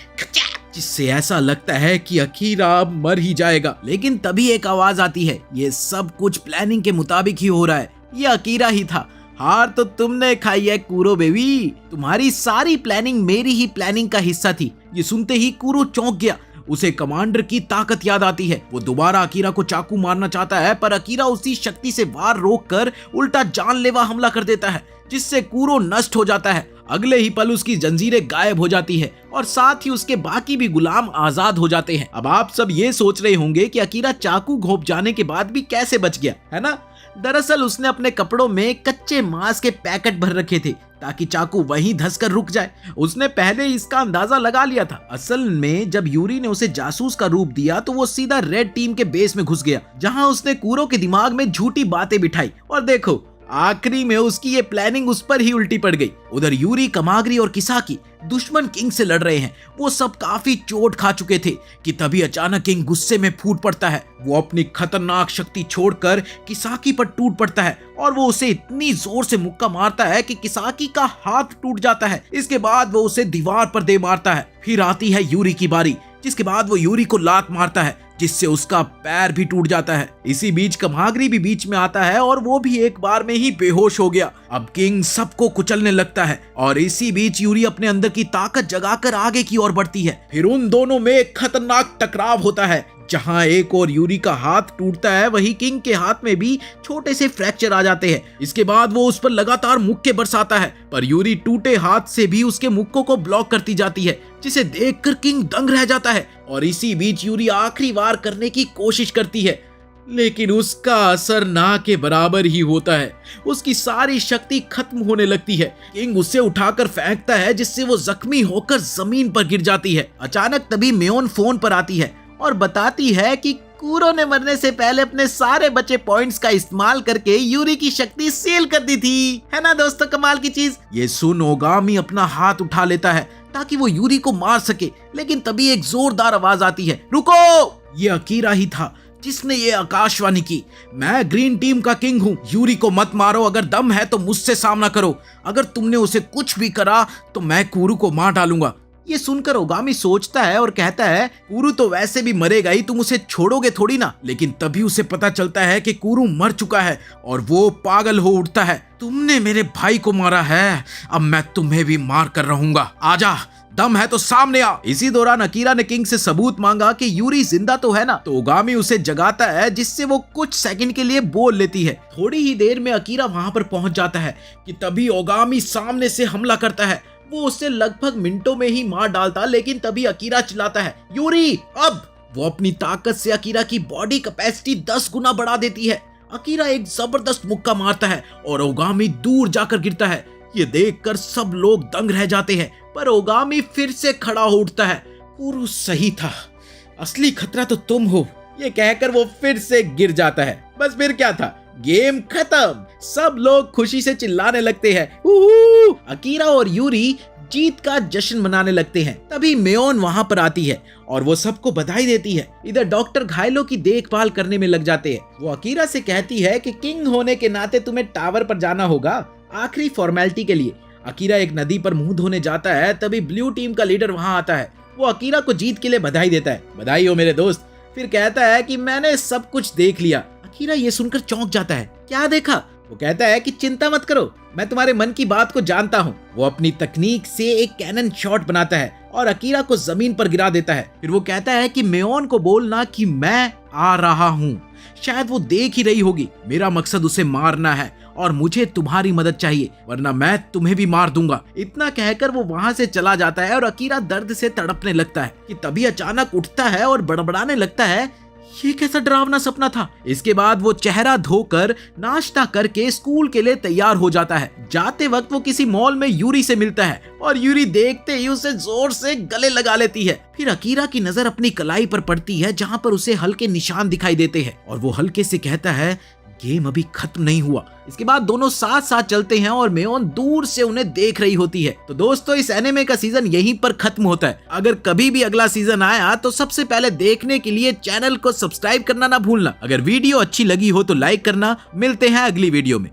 जिससे ऐसा लगता है कि अकीरा अब मर ही जाएगा। लेकिन तभी एक आवाज आती है, ये सब कुछ प्लानिंग के मुताबिक ही हो रहा है, ये अकीरा ही था। हार तो तुमने खाई है कूरो बेबी, तुम्हारी सारी प्लानिंग मेरी ही प्लानिंग का हिस्सा थी। ये सुनते ही कूरो चौंक गया। उसे कमांडर की ताकत याद आती है। वो दोबारा अकीरा को चाकू मारना चाहता है, पर अकीरा उसी शक्ति से वार रोककर उल्टा जानलेवा हमला कर देता है, जिससे कूरो नष्ट हो जाता है। अगले ही पल उसकी जंजीरें गायब हो जाती है और साथ ही उसके बाकी भी गुलाम आजाद हो जाते हैं। अब आप सब ये सोच रहे होंगे कि अकीरा चाकू घोंप जाने के बाद भी कैसे बच गया, है ना? दरअसल उसने अपने कपड़ों में कच्चे मांस के पैकेट भर रखे थे ताकि चाकू वहीं धंसकर रुक जाए। उसने पहले ही इसका अंदाजा लगा लिया था। असल में जब यूरी ने उसे जासूस का रूप दिया तो वो सीधा रेड टीम के बेस में घुस गया, जहां उसने कूरो के दिमाग में झूठी बातें बिठाई। और देखो, आखिरी में उसकी ये प्लानिंग उस पर ही उल्टी पड़ गई। उधर यूरी, कमागरी और किसाकी दुश्मन किंग से लड़ रहे हैं। वो सब काफी चोट खा चुके थे कि तभी अचानक किंग गुस्से में फूट पड़ता है। वो अपनी खतरनाक शक्ति छोड़कर किसाकी पर टूट पड़ता है और वो उसे इतनी जोर से मुक्का मारता है कि किसाकी का हाथ टूट जाता है। इसके बाद वो उसे दीवार पर दे मारता है। फिर आती है यूरी की बारी, जिसके बाद वो यूरी को लात मारता है, जिससे उसका पैर भी टूट जाता है। इसी बीच कमागरी भी बीच में आता है और वो भी एक बार में ही बेहोश हो गया। अब किंग सबको कुचलने लगता है और इसी बीच यूरी अपने अंदर की ताकत जगाकर आगे की ओर बढ़ती है। फिर उन दोनों में एक खतरनाक टकराव होता है, जहां एक और यूरी का हाथ टूटता है, वहीं किंग के हाथ में भी छोटे से फ्रैक्चर आ जाते हैं। इसके बाद वो उस पर लगातार मुक्के बरसाता है, पर यूरी टूटे हाथ से भी उसके मुक्कों को ब्लॉक करती जाती है, जिसे देखकर किंग दंग रह जाता है। और इसी बीच यूरी आखिरी वार करने की कोशिश करती है, लेकिन उसका असर ना के बराबर ही होता है। उसकी सारी शक्ति खत्म होने लगती है। किंग उसे उठाकर फेंकता है, जिससे वो जख्मी होकर जमीन पर गिर जाती है। अचानक तभी मेयोन फोन पर आती है और बताती है कि कूरो ने मरने से पहले अपने सारे बचे पॉइंट्स का इस्तेमाल करके यूरी की शक्ति सील कर दी थी। है ना दोस्तों कमाल की चीज। ये सुन ओगामी अपना हाथ उठा लेता है ताकि वो यूरी को मार सके, लेकिन तभी एक जोरदार आवाज आती है, रुको! ये अकीरा ही था जिसने ये आकाशवाणी की, मैं ग्रीन टीम का किंग हूँ, यूरी को मत मारो, अगर दम है तो मुझसे सामना करो, अगर तुमने उसे कुछ भी करा तो मैं कूरू को मार डालूंगा। ये सुनकर ओगामी सोचता है और कहता है, कूरू तो वैसे भी मरेगा ही, तुम उसे छोड़ोगे थोड़ी ना। लेकिन तभी उसे पता चलता है कि कूरू मर चुका है और वो पागल हो उठता है। तुमने मेरे भाई को मारा है, अब मैं तुम्हें भी मार कर रहूंगा, आजा, दम है तो सामने आ। इसी दौरान अकीरा ने किंग से सबूत मांगा कि यूरी जिंदा तो है ना, तो ओगामी उसे जगाता है, जिससे वो कुछ सेकंड के लिए बोल लेती है। थोड़ी ही देर में अकीरा वहां पर पहुंच जाता है कि तभी ओगामी सामने से हमला करता है, वो उसे लगभग मिनटों में ही मार डालता, लेकिन तभी अकीरा चिल्लाता है, यूरी अब। वो अपनी ताकत से अकीरा की बॉडी कैपेसिटी 10 गुना बढ़ा देती है। अकीरा एक जबरदस्त मुक्का मारता है और ओगामी दूर जाकर गिरता है। ये देखकर सब लोग दंग रह जाते हैं, पर ओगामी फिर से खड़ा हो उठता है। कुरु सही था, असली खतरा तो तुम हो, ये कहकर वो फिर से गिर जाता है। बस फिर क्या था, गेम खत्म। सब लोग खुशी से चिल्लाने लगते हैं, उहू! अकीरा और यूरी जीत का जश्न मनाने लगते हैं। तभी मेयोन वहां पर आती है और वो सबको बधाई देती है। इधर डॉक्टर घायलों की देखभाल करने में लग जाते हैं। वो अकीरा से कहती है कि किंग होने के नाते तुम्हें टावर पर जाना होगा आखिरी फॉर्मेलिटी के लिए। अकीरा एक नदी पर मुंह धोने जाता है, तभी ब्लू टीम का लीडर वहां आता है। वो अकीरा को जीत के लिए बधाई देता है, बधाई हो मेरे दोस्त। फिर कहता है कि मैंने सब कुछ देख लिया। अकीरा ये सुनकर चौंक जाता है, क्या देखा? वो कहता है कि चिंता मत करो, मैं तुम्हारे मन की बात को जानता हूँ। वो अपनी तकनीक से एक कैनन शॉट बनाता है और अकीरा को जमीन पर गिरा देता है। फिर वो कहता है कि मेयोन को बोलना कि मैं आ रहा हूँ। शायद वो देख ही रही होगी। मेरा मकसद उसे मारना है और मुझे तुम्हारी मदद चाहिए, वरना मैं तुम्हें भी मार दूंगा। इतना कहकर वो वहां से चला जाता है और अकीरा दर्द से तड़पने लगता है कि तभी अचानक उठता है और बड़बड़ाने लगता है, ये कैसा डरावना सपना था। इसके बाद वो चेहरा धोकर नाश्ता करके स्कूल के लिए तैयार हो जाता है। जाते वक्त वो किसी मॉल में यूरी से मिलता है और यूरी देखते ही उसे जोर से गले लगा लेती है। फिर अकीरा की नजर अपनी कलाई पर पड़ती है, जहाँ पर उसे हल्के निशान दिखाई देते हैं और वो हल्के से कहता है, गेम अभी खत्म नहीं हुआ। इसके बाद दोनों साथ साथ चलते हैं और मेयोन दूर से उन्हें देख रही होती है। तो दोस्तों, इस एनिमे का सीजन यहीं पर खत्म होता है। अगर कभी भी अगला सीजन आया तो सबसे पहले देखने के लिए चैनल को सब्सक्राइब करना ना भूलना। अगर वीडियो अच्छी लगी हो तो लाइक करना। मिलते हैं अगली वीडियो में।